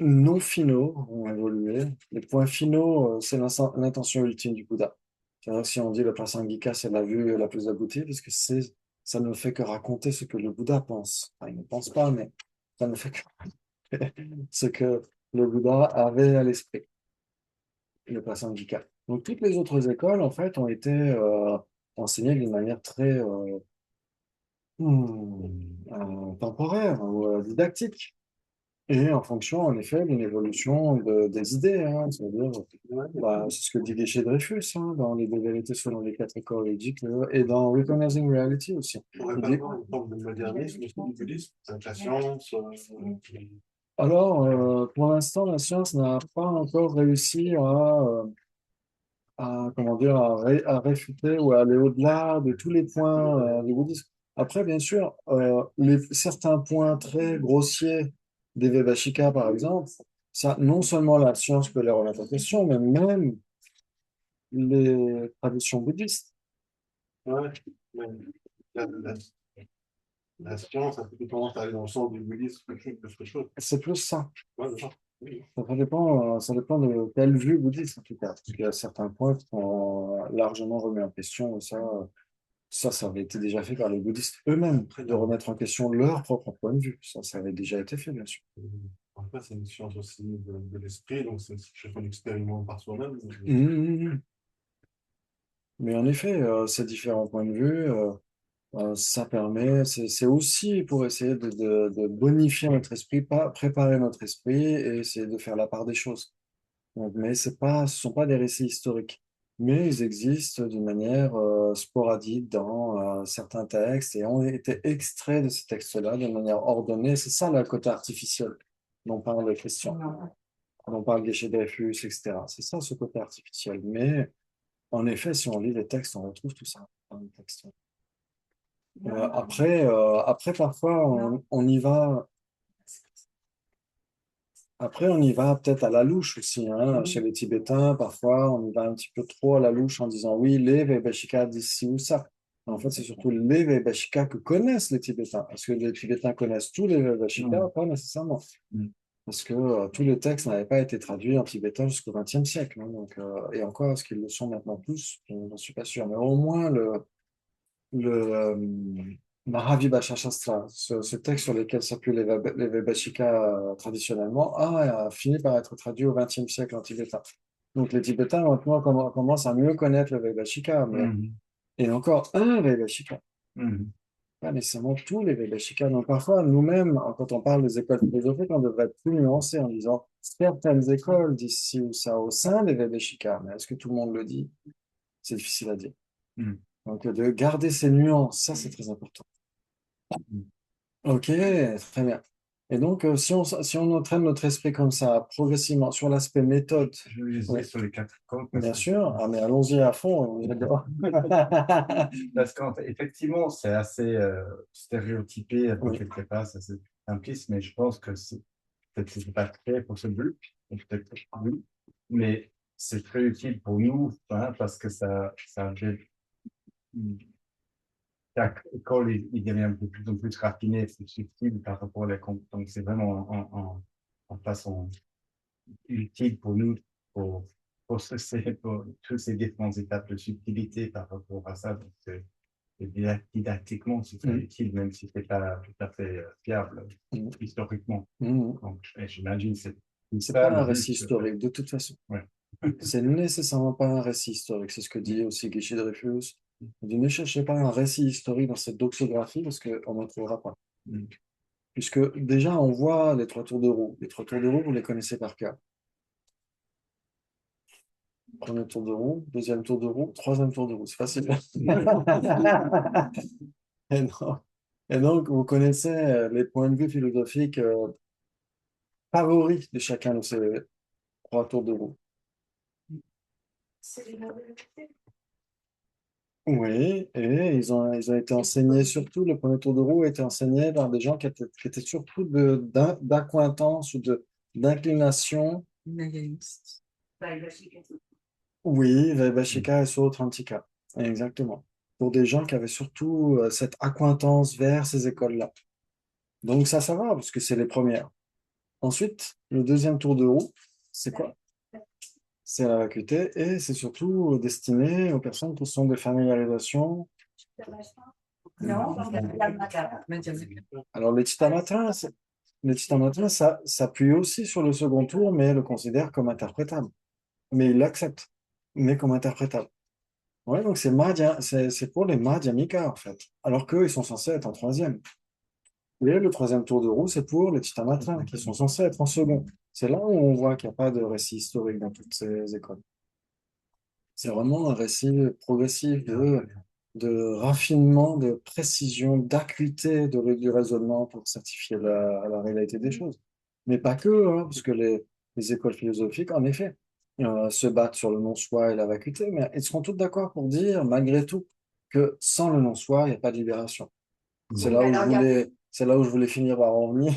non finaux ont évolué. Les points finaux, c'est l'intention ultime du Bouddha. C'est-à-dire que si on dit le Prasangika, c'est la vue la plus aboutie, parce que ça ne fait que raconter ce que le Bouddha pense. Enfin, il ne pense pas, mais ça ne fait que ce que le Bouddha avait à l'esprit, le Prasangika. Donc, toutes les autres écoles, en fait, ont été enseignées d'une manière très temporaire ou didactique. Et en fonction, en effet, d'une évolution des idées, hein, c'est-à-dire, c'est ce que dit Geshe-Dreyfus dans Les deux vérités selon les quatre écoles, il dit et dans Recognizing Reality aussi. On pourrait pas avoir une forme de modernisme du bouddhisme, avec la science. Alors, pour l'instant, la science n'a pas encore réussi à comment dire, à réfuter ou à aller au-delà de tous les points du bouddhisme. Après, bien sûr, certains points très grossiers des Vaibhashika, par exemple, ça, non seulement la science peut les remettre en question, mais même les traditions bouddhistes. Ouais, mais la, la- la science a plutôt tendance à aller dans le sens du bouddhisme que quelque chose. C'est plus ça. Ouais, d'accord. Oui. Ça dépend de quelle vue bouddhiste, en tout cas. Parce qu'il y a certains points qui sont largement remis en question. Et ça avait été déjà fait par les bouddhistes eux-mêmes, de remettre en question leur propre point de vue. Ça avait déjà été fait, bien sûr. Après, c'est une science aussi de l'esprit, donc c'est chacun expérimente par soi-même. Mhm. Mais en effet, ces différents points de vue, ça permet, c'est aussi pour essayer de bonifier notre esprit, pas préparer notre esprit et essayer de faire la part des choses. Donc, mais ce sont pas des récits historiques, mais ils existent d'une manière sporadique dans certains textes et ont été extraits de ces textes-là de manière ordonnée. C'est ça le côté artificiel dont parle Christian, dont parle Geshe-Dreyfus, etc. C'est ça ce côté artificiel. Mais en effet, si on lit les textes, on retrouve tout ça dans les textes. Après, parfois, on y va. Après, on y va peut-être à la louche aussi, hein. Chez les Tibétains, parfois, on y va un petit peu trop à la louche en disant oui, les Vaibhashikas disent ci ou ça. En fait, c'est surtout les Vaibhashikas que connaissent les Tibétains. Parce que les Tibétains connaissent tous les Vaibhashikas, pas nécessairement. Parce que tous les textes n'avaient pas été traduits en tibétain jusqu'au XXe siècle, hein. Donc, et encore, est-ce qu'ils le sont maintenant tous? Je n'en suis pas sûr. Mais au moins, le Mahavibhasha Shastra, ce texte sur lequel s'appuient les Vaibhashikas traditionnellement, a fini par être traduit au XXe siècle en tibétain. Donc les Tibétains maintenant commencent à mieux connaître le Vaibhashika, et encore un Vaibhashika, pas nécessairement tous les Vaibhashikas. Donc parfois, nous-mêmes, quand on parle des écoles philosophiques, on devrait être plus nuancé en disant certaines écoles disent ci ou ça au sein des Vaibhashikas, mais est-ce que tout le monde le dit? C'est difficile à dire. Donc de garder ces nuances, ça c'est très important. Ok, très bien. Et donc, si on entraîne notre esprit comme ça, progressivement, sur l'aspect méthode, Je vais les oui, sur les quatre côtes. bien sûr, ah, mais allons-y à fond, j'adore. Parce qu'effectivement, c'est assez stéréotypé pour Oui. quelque part, c'est assez simpliste, mais je pense que peut-être que c'est pas fait pour ce but, ou peut-être que oui, mais c'est très utile pour nous, hein, parce que ça aide. Chaque école, il devient de plus en plus raffiné, plus subtil par rapport à la donc c'est vraiment en façon utile pour nous, pour, pour toutes ces différentes étapes de subtilité par rapport à ça. Donc, et didactiquement, c'est très utile, même si c'est pas tout à fait fiable historiquement. Donc, j'imagine que C'est ça pas le un but. récit historique, de toute façon. Ouais. C'est nécessairement pas un récit historique. C'est ce que dit aussi Geshe Dreyfus. Il dit, ne cherchez pas un récit historique dans cette doxographie parce qu'on n'en trouvera pas. Puisque déjà, on voit les trois tours de roue. Les trois tours de roue, vous les connaissez par cœur. Premier tour de roue, deuxième tour de roue, troisième tour de roue. C'est facile. Et donc, et donc, vous connaissez les points de vue philosophiques favoris de chacun de ces trois tours de roue. C'est la vérité. Oui, et ils ont été enseignés surtout, le premier tour de roue a été enseigné par des gens qui étaient surtout d'accointance ou d'inclination. Nihiliste. Bah, il va chez quelqu'un. Oui, Vaibhashika et Sautrantika. Exactement. Pour des gens qui avaient surtout cette accointance vers ces écoles-là. Donc ça va, parce que c'est les premières. Ensuite, le deuxième tour de roue, c'est quoi? C'est la vacuité et c'est surtout destiné aux personnes qui sont de familiarisation. Non, dans la matin. Alors, les Chittamatra, ça s'appuie aussi sur le second tour, mais le considère comme interprétable. Mais il l'accepte, mais comme interprétable. Ouais, donc c'est pour les Madhyamika, en fait. Alors qu'eux, ils sont censés être en troisième. Et le troisième tour de roue, c'est pour les Chittamatra, qui sont censés être en second. C'est là où on voit qu'il n'y a pas de récit historique dans toutes ces écoles. C'est vraiment un récit progressif de raffinement, de précision, d'acuité du raisonnement pour certifier la réalité des choses. Mais pas que, hein, parce que les écoles philosophiques, en effet, se battent sur le non-soi et la vacuité, mais ils seront tous d'accord pour dire, malgré tout, que sans le non-soi, il n'y a pas de libération. C'est là où je Alors, il y a- voulais, c'est là où je voulais finir par en venir,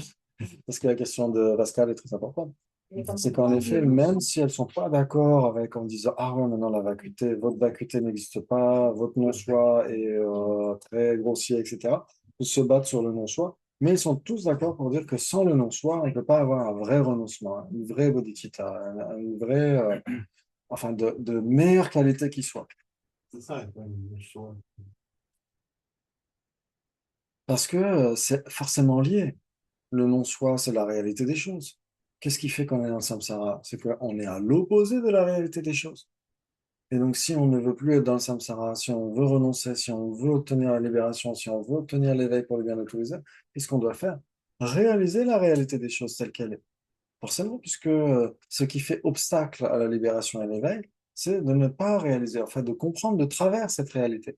parce que la question de Pascal est très importante. mais comme C'est tu qu'en parles effet, de même notion, si elles sont pas d'accord avec en disant ah ouais, non, la vacuité, votre vacuité n'existe pas, votre non-soi est très grossier, etc. Ils se battent sur le non-soi, mais ils sont tous d'accord pour dire que sans le non-soi, on ne peut pas avoir un vrai renoncement, une vraie bodhicitta, une vraie, enfin, de meilleure qualité qui soit. C'est ça, il y a pas une notion. Parce que c'est forcément lié. Le non-soi, c'est la réalité des choses. Qu'est-ce qui fait qu'on est dans le samsara? C'est qu'on est à l'opposé de la réalité des choses. Et donc, si on ne veut plus être dans le samsara, si on veut renoncer, si on veut obtenir la libération, si on veut obtenir l'éveil pour le bien de tous les êtres, qu'est-ce qu'on doit faire? Réaliser la réalité des choses telle qu'elle est. Forcément, puisque ce qui fait obstacle à la libération et à l'éveil, c'est de ne pas réaliser, en fait, de comprendre de travers cette réalité.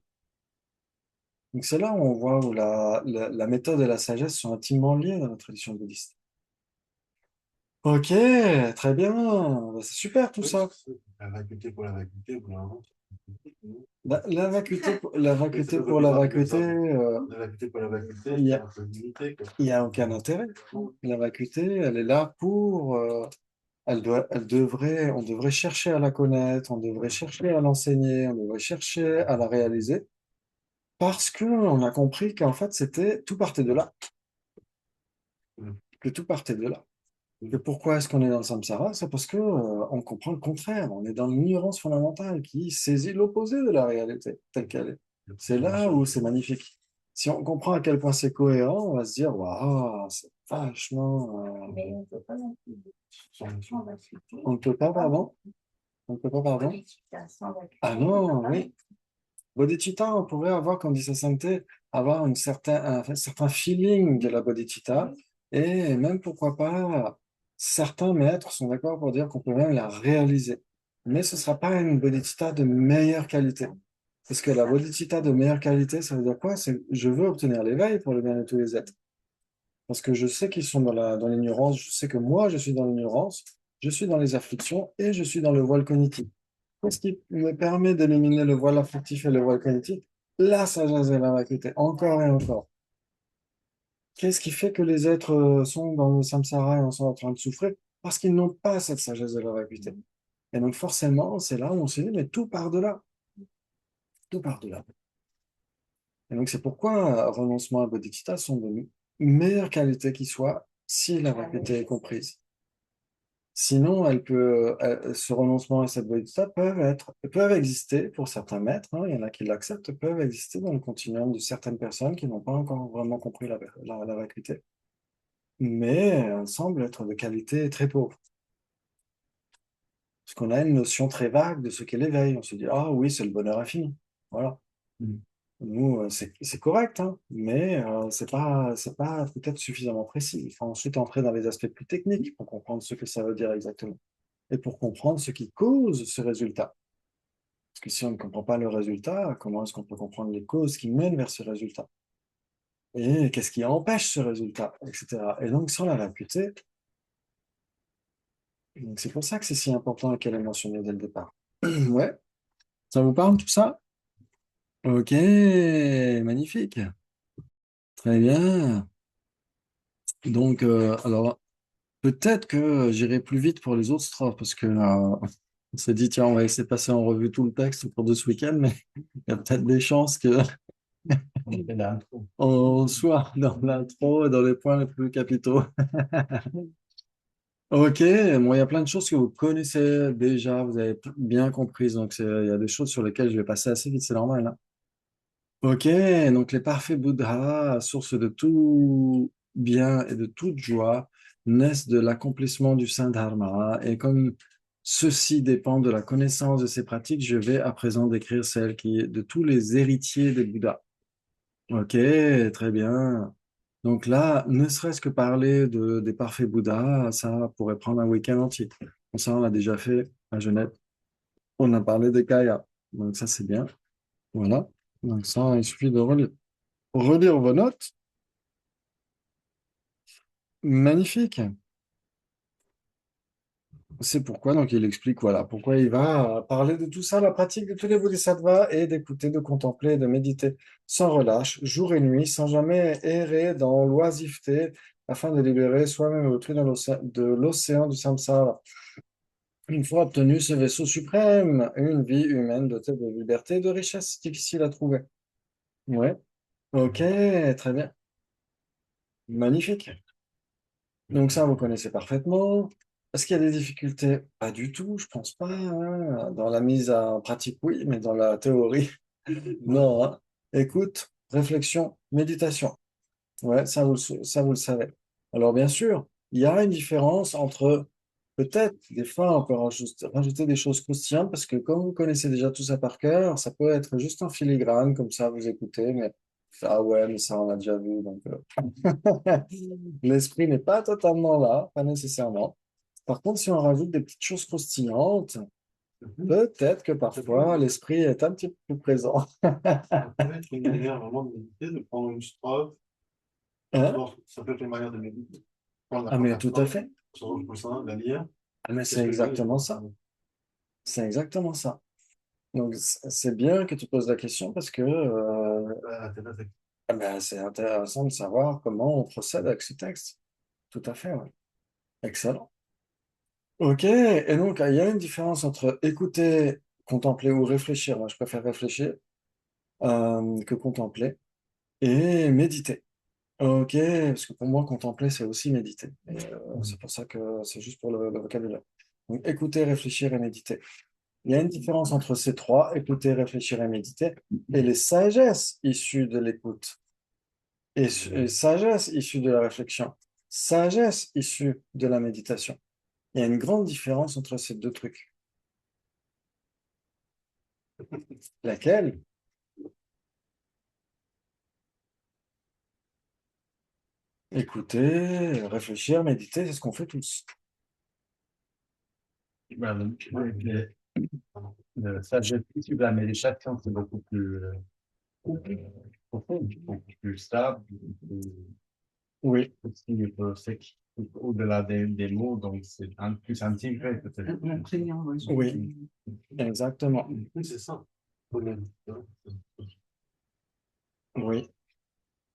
Donc, c'est là où on voit où la méthode et la sagesse sont intimement liées dans la tradition bouddhiste. Ok, très bien. Bah, c'est super tout Oui, ça. la vacuité pour la vacuité, vous l'inventez. Bah, la vacuité, la Mais c'est vacuité pas pour comme la ça, comme vacuité, ça. La vacuité pour la vacuité, il y c'est a, un peu limité, quoi. il y a aucun intérêt. La vacuité, elle est là pour, on devrait chercher à la connaître, on devrait chercher à l'enseigner, on devrait chercher à la réaliser, parce que on a compris qu'en fait, tout partait de là, Mm. que tout partait de là. Et pourquoi est-ce qu'on est dans le samsara? C'est parce que, on comprend le contraire. On est dans l'ignorance fondamentale qui saisit l'opposé de la réalité telle qu'elle est. C'est là où c'est magnifique. Si on comprend à quel point c'est cohérent, on va se dire, waouh, c'est vachement. mais on ne peut pas non plus. Sans vacuité. On ne peut pas, pardon? On ne peut pas, pardon? Sans vacuité, Ah on ne peut non, pas. oui. Bodhicitta, on pourrait avoir, comme dit sa sainteté, avoir un certain feeling de la bodhicitta. Et même, pourquoi pas, certains maîtres sont d'accord pour dire qu'on peut même la réaliser. Mais ce ne sera pas une bodhicitta de meilleure qualité. Parce que la bodhicitta de meilleure qualité, ça veut dire quoi? C'est je veux obtenir l'éveil pour le bien de tous les êtres. Parce que je sais qu'ils sont dans l'ignorance, je sais que moi, je suis dans l'ignorance, je suis dans les afflictions et je suis dans le voile cognitif. Qu'est-ce qui me permet d'éliminer le voile affectif et le voile cognitif? La sagesse et la vacuité, encore et encore. Qu'est-ce qui fait que les êtres sont dans le samsara et sont en train de souffrir? Parce qu'ils n'ont pas cette sagesse de la vacuité. Et donc forcément, c'est là où on se dit, mais tout part de là. Tout part de là. Et donc c'est pourquoi renoncement et bodhicitta sont de meilleure qualité qui soit si la vacuité est comprise. Sinon, ce renoncement et cette bodhicitta peuvent exister pour certains maîtres, hein, il y en a qui l'acceptent, peuvent exister dans le continuum de certaines personnes qui n'ont pas encore vraiment compris la vacuité, mais semblent être de qualité très pauvre. Parce qu'on a une notion très vague de ce qu'est l'éveil. On se dit, ah oui, c'est le bonheur infini. Voilà. Mm. Nous, c'est correct, hein, mais c'est pas peut-être suffisamment précis. Il faut ensuite entrer dans les aspects plus techniques pour comprendre ce que ça veut dire exactement et pour comprendre ce qui cause ce résultat. Parce que si on ne comprend pas le résultat, comment est-ce qu'on peut comprendre les causes qui mènent vers ce résultat? Et qu'est-ce qui empêche ce résultat, etc. Et donc, sans la vacuité, donc c'est pour ça que c'est si important et qu'elle est mentionnée dès le départ. Ouais, ça vous parle tout ça? Ok, magnifique. Très bien. Donc, alors, peut-être que j'irai plus vite pour les autres strophes, parce que on s'est dit, tiens, on va essayer de passer en revue tout le texte au cours de ce week-end, mais il y a peut-être des chances que On fait l'intro. on soit dans l'intro et dans les points les plus capitaux. Ok, bon, il y a plein de choses que vous connaissez déjà, vous avez bien comprises, donc il y a des choses sur lesquelles je vais passer assez vite, c'est normal, hein. Ok, donc les parfaits Bouddhas, source de tout bien et de toute joie, naissent de l'accomplissement du saint dharma. Et comme ceci dépend de la connaissance de ces pratiques, je vais à présent décrire celles de tous les héritiers des Bouddhas. Ok, très bien. Donc là, ne serait-ce que parler des parfaits Bouddhas, ça pourrait prendre un week-end entier. Bon, ça, on l'a déjà fait à Genève. On a parlé des Kaya. Donc ça, c'est bien. Voilà. Donc ça, il suffit de relire vos notes. Magnifique. C'est pourquoi, donc il explique, voilà, pourquoi il va parler de tout ça, la pratique de tous les bodhisattvas et d'écouter, de contempler, de méditer sans relâche, jour et nuit, sans jamais errer dans l'oisiveté, afin de libérer soi-même et autrui de l'océan du samsara. Une fois obtenu ce vaisseau suprême, une vie humaine dotée de liberté et de richesse, difficile à trouver. Ouais, ok, très bien, magnifique. Donc ça, vous connaissez parfaitement. Est-ce qu'il y a des difficultés? Pas du tout, je pense pas, hein. Dans la mise en pratique, oui, mais dans la théorie, non, hein. Écoute, réflexion, méditation. Ouais, ça, vous le savez. Alors, bien sûr, il y a une différence entre, peut-être, des fois, on peut rajouter des choses croustillantes, parce que comme vous connaissez déjà tout ça par cœur, ça peut être juste en filigrane, comme ça, vous écoutez, mais, ah ouais, mais ça, on l'a déjà vu, donc, l'esprit n'est pas totalement là, pas nécessairement. Par contre, si on rajoute des petites choses croustillantes, peut-être que parfois, l'esprit est un petit peu plus présent. Ça peut être une manière vraiment de méditer, de prendre une strophe. Hein? Ça peut être une manière de méditer. Prendre la Ah, mais première tout à strophe, fait. sur le coussin, la lire. Ah, mais Qu'est-ce c'est que je veux? exactement ça. C'est exactement ça. Donc, c'est bien que tu poses la question parce que ah ben, c'est intéressant de savoir comment on procède avec ce texte. Tout à fait, oui. Excellent. Ok, et donc il y a une différence entre écouter, contempler ou réfléchir. Moi, je préfère réfléchir que contempler et méditer. Ok, parce que pour moi, contempler, c'est aussi méditer. Et, c'est pour ça que c'est juste pour le vocabulaire. Donc, écouter, réfléchir et méditer. Il y a une différence entre ces trois, écouter, réfléchir et méditer, et les sagesses issues de l'écoute, et sagesse issue de la réflexion, sagesse issue de la méditation. Il y a une grande différence entre ces deux trucs. Laquelle? Écouter, réfléchir, méditer, c'est ce qu'on fait tous. Ben, ça, j'ai plus la méditation, c'est beaucoup plus profond, beaucoup plus stable, Oui, aussi, c'est au-delà des mots, donc c'est plus intégré peut-être. Imprégnant, ouais. oui, exactement. Oui, c'est ça. Faut méditer. Oui.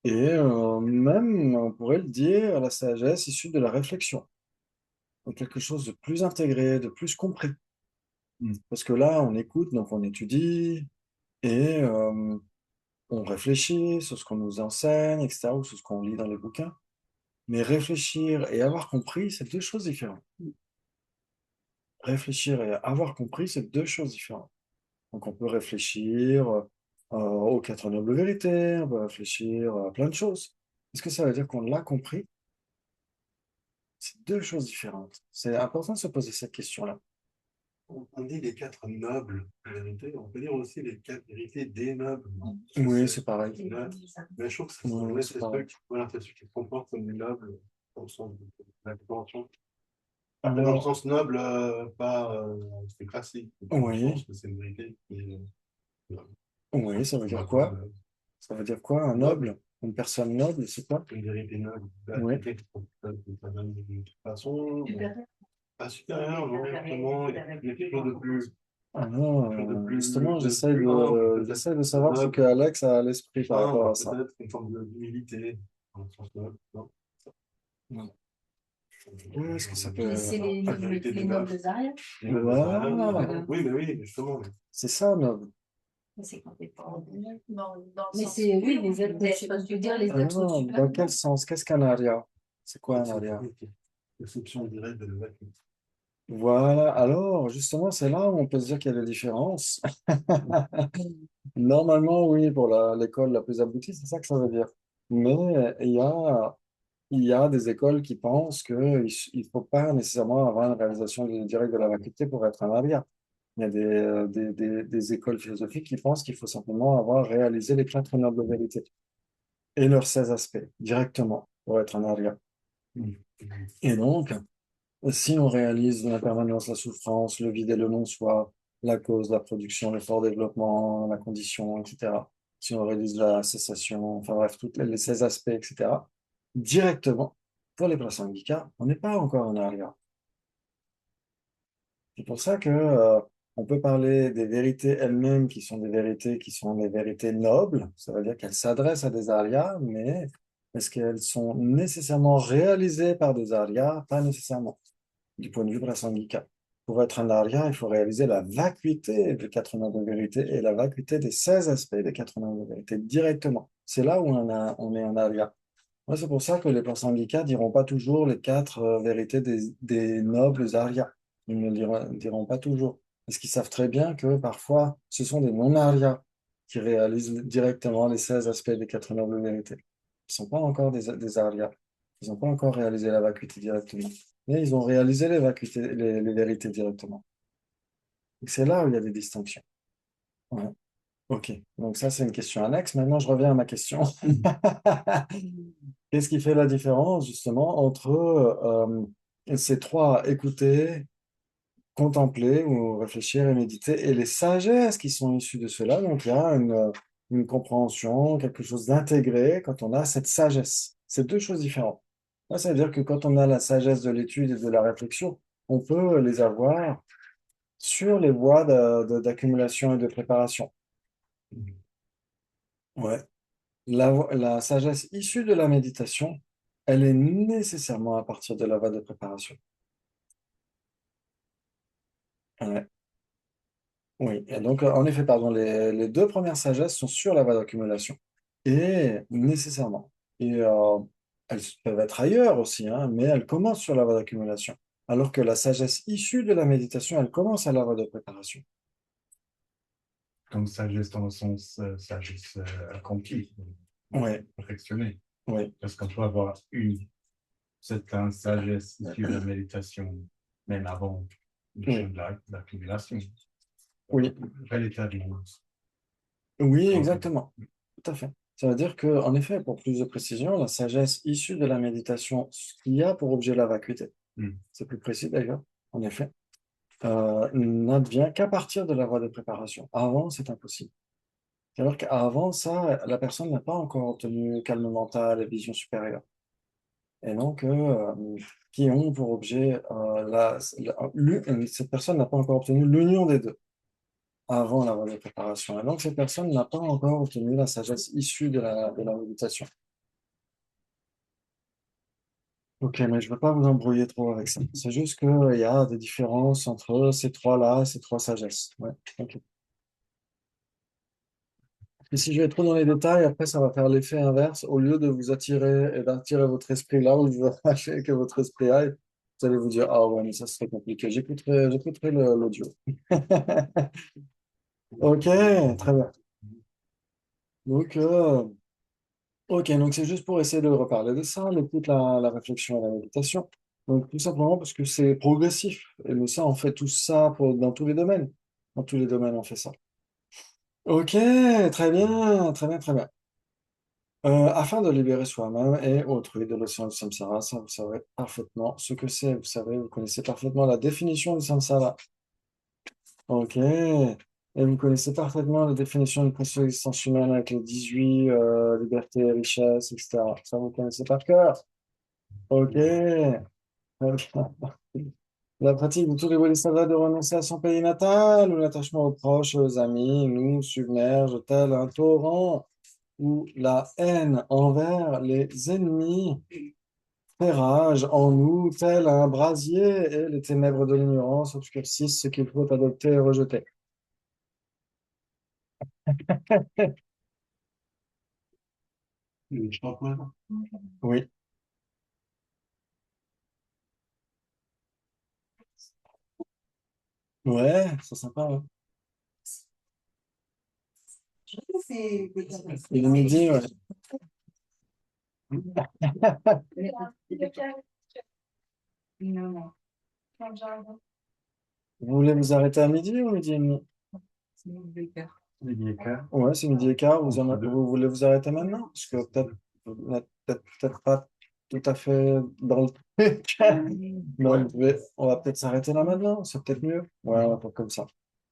Et même, on pourrait le dire, la sagesse issue de la réflexion. Donc quelque chose de plus intégré, de plus compris. Parce que là, on écoute, donc on étudie, et on réfléchit sur ce qu'on nous enseigne, etc., ou sur ce qu'on lit dans les bouquins. Mais réfléchir et avoir compris, c'est deux choses différentes. Réfléchir et avoir compris, c'est deux choses différentes. Donc on peut réfléchir aux quatre nobles vérités, on peut réfléchir à plein de choses. Est-ce que ça veut dire qu'on l'a compris? C'est deux choses différentes. C'est important de se poser cette question-là. On dit les quatre nobles vérités, on peut dire aussi les quatre vérités des nobles. Oui, c'est pareil. Ouais. Mais je trouve que Oui, c'est c'est pareil. c'est ceux qui se comportent comme des nobles, dans le sens de la compréhension. Mais dans le Alors, sens noble, pas c'est classique. Je pense oui, que c'est une vérité qui est oui, ça veut dire maintenant, quoi? Ça veut dire quoi, un noble? Une personne noble, c'est quoi? une vérité noble. Oui. Quelqu'un qui se comporte d'une façon Supérieur. pas supérieure, non, justement, il y a quelque chose de plus, Ah non, quelque chose de plus, justement, de plus humble, peut-être. j'essaie de savoir ce que Noble, Alex a à l'esprit par rapport humble, à ça. peut-être une forme d'humilité, dans le sens noble, non? Non. Est-ce que ça peut... Et c'est La vérité les des nobles neufs. ariens. Voilà. Oui, mais oui, justement. C'est ça, noble. Mais c'est quand t'es pas Dans le Mais sens c'est, oui, pur, les êtres, je veux dire, les Ah êtres non, supérieurs. dans quel sens? Qu'est-ce qu'un aria? C'est quoi un aria? L'exception directe de la Voilà, alors justement, c'est là où on peut se dire qu'il y a des différences. Normalement, oui, pour l'école la plus aboutie, c'est ça que ça veut dire. Mais il y a des écoles qui pensent qu'il ne faut pas nécessairement avoir une réalisation directe de la faculté pour être un aria. Il y a des écoles philosophiques qui pensent qu'il faut simplement avoir réalisé les quatre nobles vérités et leurs 16 aspects directement pour être un aria. Et donc, si on réalise l'impermanence, la souffrance, le vide et le non-soi, la cause, la production, le fort développement, la condition, etc., si on réalise la cessation, enfin bref, tous les 16 aspects, etc., directement, pour les prasangika, on n'est pas encore en arrière. C'est pour ça que, on peut parler des vérités elles-mêmes qui sont des vérités nobles. Ça veut dire qu'elles s'adressent à des Aryas, mais est-ce qu'elles sont nécessairement réalisées par des Aryas? Pas nécessairement, du point de vue prasangika. Pour être un Arya, il faut réaliser la vacuité des 89 vérités et la vacuité des 16 aspects des 89 vérités directement. C'est là où on est un Arya. Ouais, c'est pour ça que les Prasangika diront pas toujours les quatre vérités des nobles Aryas. Ils ne diront pas toujours. Parce qu'ils savent très bien que parfois, ce sont des non-Aryas qui réalisent directement les 16 aspects des quatre nobles vérités. Ils ne sont pas encore des Aryas. Ils n'ont pas encore réalisé la vacuité directement. Mais ils ont réalisé les vérités directement. Et c'est là où il y a des distinctions. Ouais. Ok, donc ça c'est une question annexe. Maintenant, je reviens à ma question. Qu'est-ce qui fait la différence justement entre ces trois, écouter, contempler ou réfléchir et méditer, et les sagesses qui sont issues de cela? Donc il y a une compréhension, quelque chose d'intégré quand on a cette sagesse. C'est deux choses différentes. Là, ça veut dire que quand on a la sagesse de l'étude et de la réflexion, on peut les avoir sur les voies d'accumulation et de préparation. Ouais. La sagesse issue de la méditation, elle est nécessairement à partir de la voie de préparation. Ouais. Oui, et donc en effet, pardon, les deux premières sagesses sont sur la voie d'accumulation. Et nécessairement. Et elles peuvent être ailleurs aussi, hein, mais elles commencent sur la voie d'accumulation. Alors que la sagesse issue de la méditation, elle commence à la voie de préparation. Comme sagesse dans le sens sagesse accomplie, Oui, perfectionnée. oui, Parce qu'on peut avoir une certaine sagesse issue de la méditation, même avant le chemin oui, de l'accumulation. oui, Quel état du monde? oui, exactement. Tout à fait. Ça veut dire que, en effet, pour plus de précision, la sagesse issue de la méditation, qui a pour objet la vacuité, c'est plus précis d'ailleurs, en effet, n'advient qu'à partir de la voie de préparation. Avant, c'est impossible. C'est-à-dire qu'avant ça, la personne n'a pas encore obtenu calme mental et vision supérieure. Et donc, qui ont pour objet, cette personne n'a pas encore obtenu l'union des deux avant la voie de préparation. Et donc, cette personne n'a pas encore obtenu la sagesse issue de la méditation. Ok, mais je ne veux pas vous embrouiller trop avec ça. C'est juste qu'il y a des différences entre ces trois-là, ces trois sagesses. Ouais, ok. Et si je vais trop dans les détails, après, ça va faire l'effet inverse. Au lieu de vous attirer et d'attirer votre esprit là où je veux que votre esprit aille, vous allez vous dire, ah ouais, mais ça serait compliqué. J'écouterai l'audio. Ok, très bien. Donc, ok, donc c'est juste pour essayer de reparler de ça, l'écoute, la réflexion et la méditation. Donc, tout simplement parce que c'est progressif. Et nous, ça, on fait tout ça dans tous les domaines. Dans tous les domaines, on fait ça. Ok, très bien, très bien, très bien. Afin de libérer soi-même et autrui de l'océan du samsara, ça vous savez parfaitement ce que c'est. Vous savez, vous connaissez parfaitement la définition du samsara. Ok. Et vous connaissez parfaitement la définition de conscience humaine avec les 18 libertés, richesses, etc. Ça, vous connaissez par cœur. Ok. La pratique de tous les bodhisattvas de renoncer à son pays natal ou l'attachement aux proches, aux amis, nous submerge tel un torrent où la haine envers les ennemis fait rage en nous tel un brasier et les ténèbres de l'ignorance obscurcissent ce qu'il faut adopter et rejeter. Je t'en prie. Oui, ouais, c'est sympa. Ouais. C'est Il est midi, ouais. Non, non. Quand j'arrive, Vous voulez vous arrêter à midi ou midi et demi? C'est une belle carte. Les écarts. Ouais, c'est midi et quart. Entre deux. Vous voulez vous arrêter maintenant? Parce que peut-être vous n'êtes peut-être pas tout à fait dans le Donc, on va peut-être s'arrêter là maintenant. C'est peut-être mieux. Ouais, on va faire comme ça.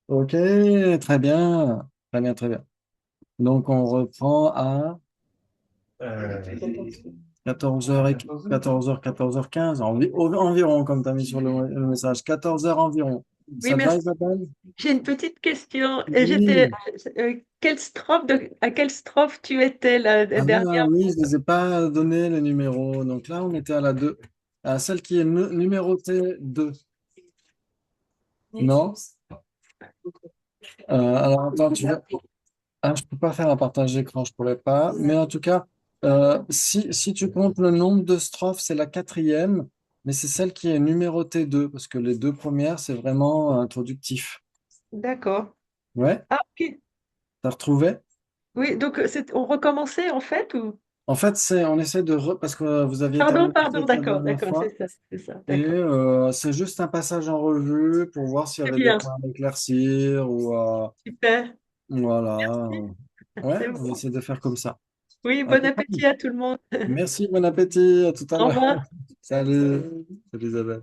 Ok, très bien. Très bien, très bien. Donc, on reprend à Euh, 14h, 14h, 14h15, environ, comme tu as mis sur le message, 14h environ. Oui, Ça te va, merci. Isabelle? J'ai une petite question. Oui. À quelle strophe tu étais la Ah dernière? oui, je ne les ai pas donné les numéros. Donc là, on était à la 2, à celle qui est numérotée 2. Non? Alors attends, Ah, je peux pas faire un partage d'écran, je pourrais pas. Mais en tout cas, si tu comptes le nombre de strophes, c'est la quatrième, mais c'est celle qui est numérotée 2, parce que les deux premières, c'est vraiment introductif. D'accord. Ouais, Ah, ok. t'as retrouvé? Oui, donc on recommençait en fait ou? En fait, on essaie parce que vous aviez Pardon, terminé pardon, peut-être la d'accord, dernière d'accord, fois, c'est ça, et d'accord. c'est juste un passage en revue pour voir s'il y C'est avait des bien, points à éclaircir ou super. voilà. Ouais, C'est on va bon. essayer de faire comme ça. Oui, bon Impeccable. appétit à tout le monde. Merci, bon appétit, à tout à Au l'heure. revoir. Salut, salut Isabelle.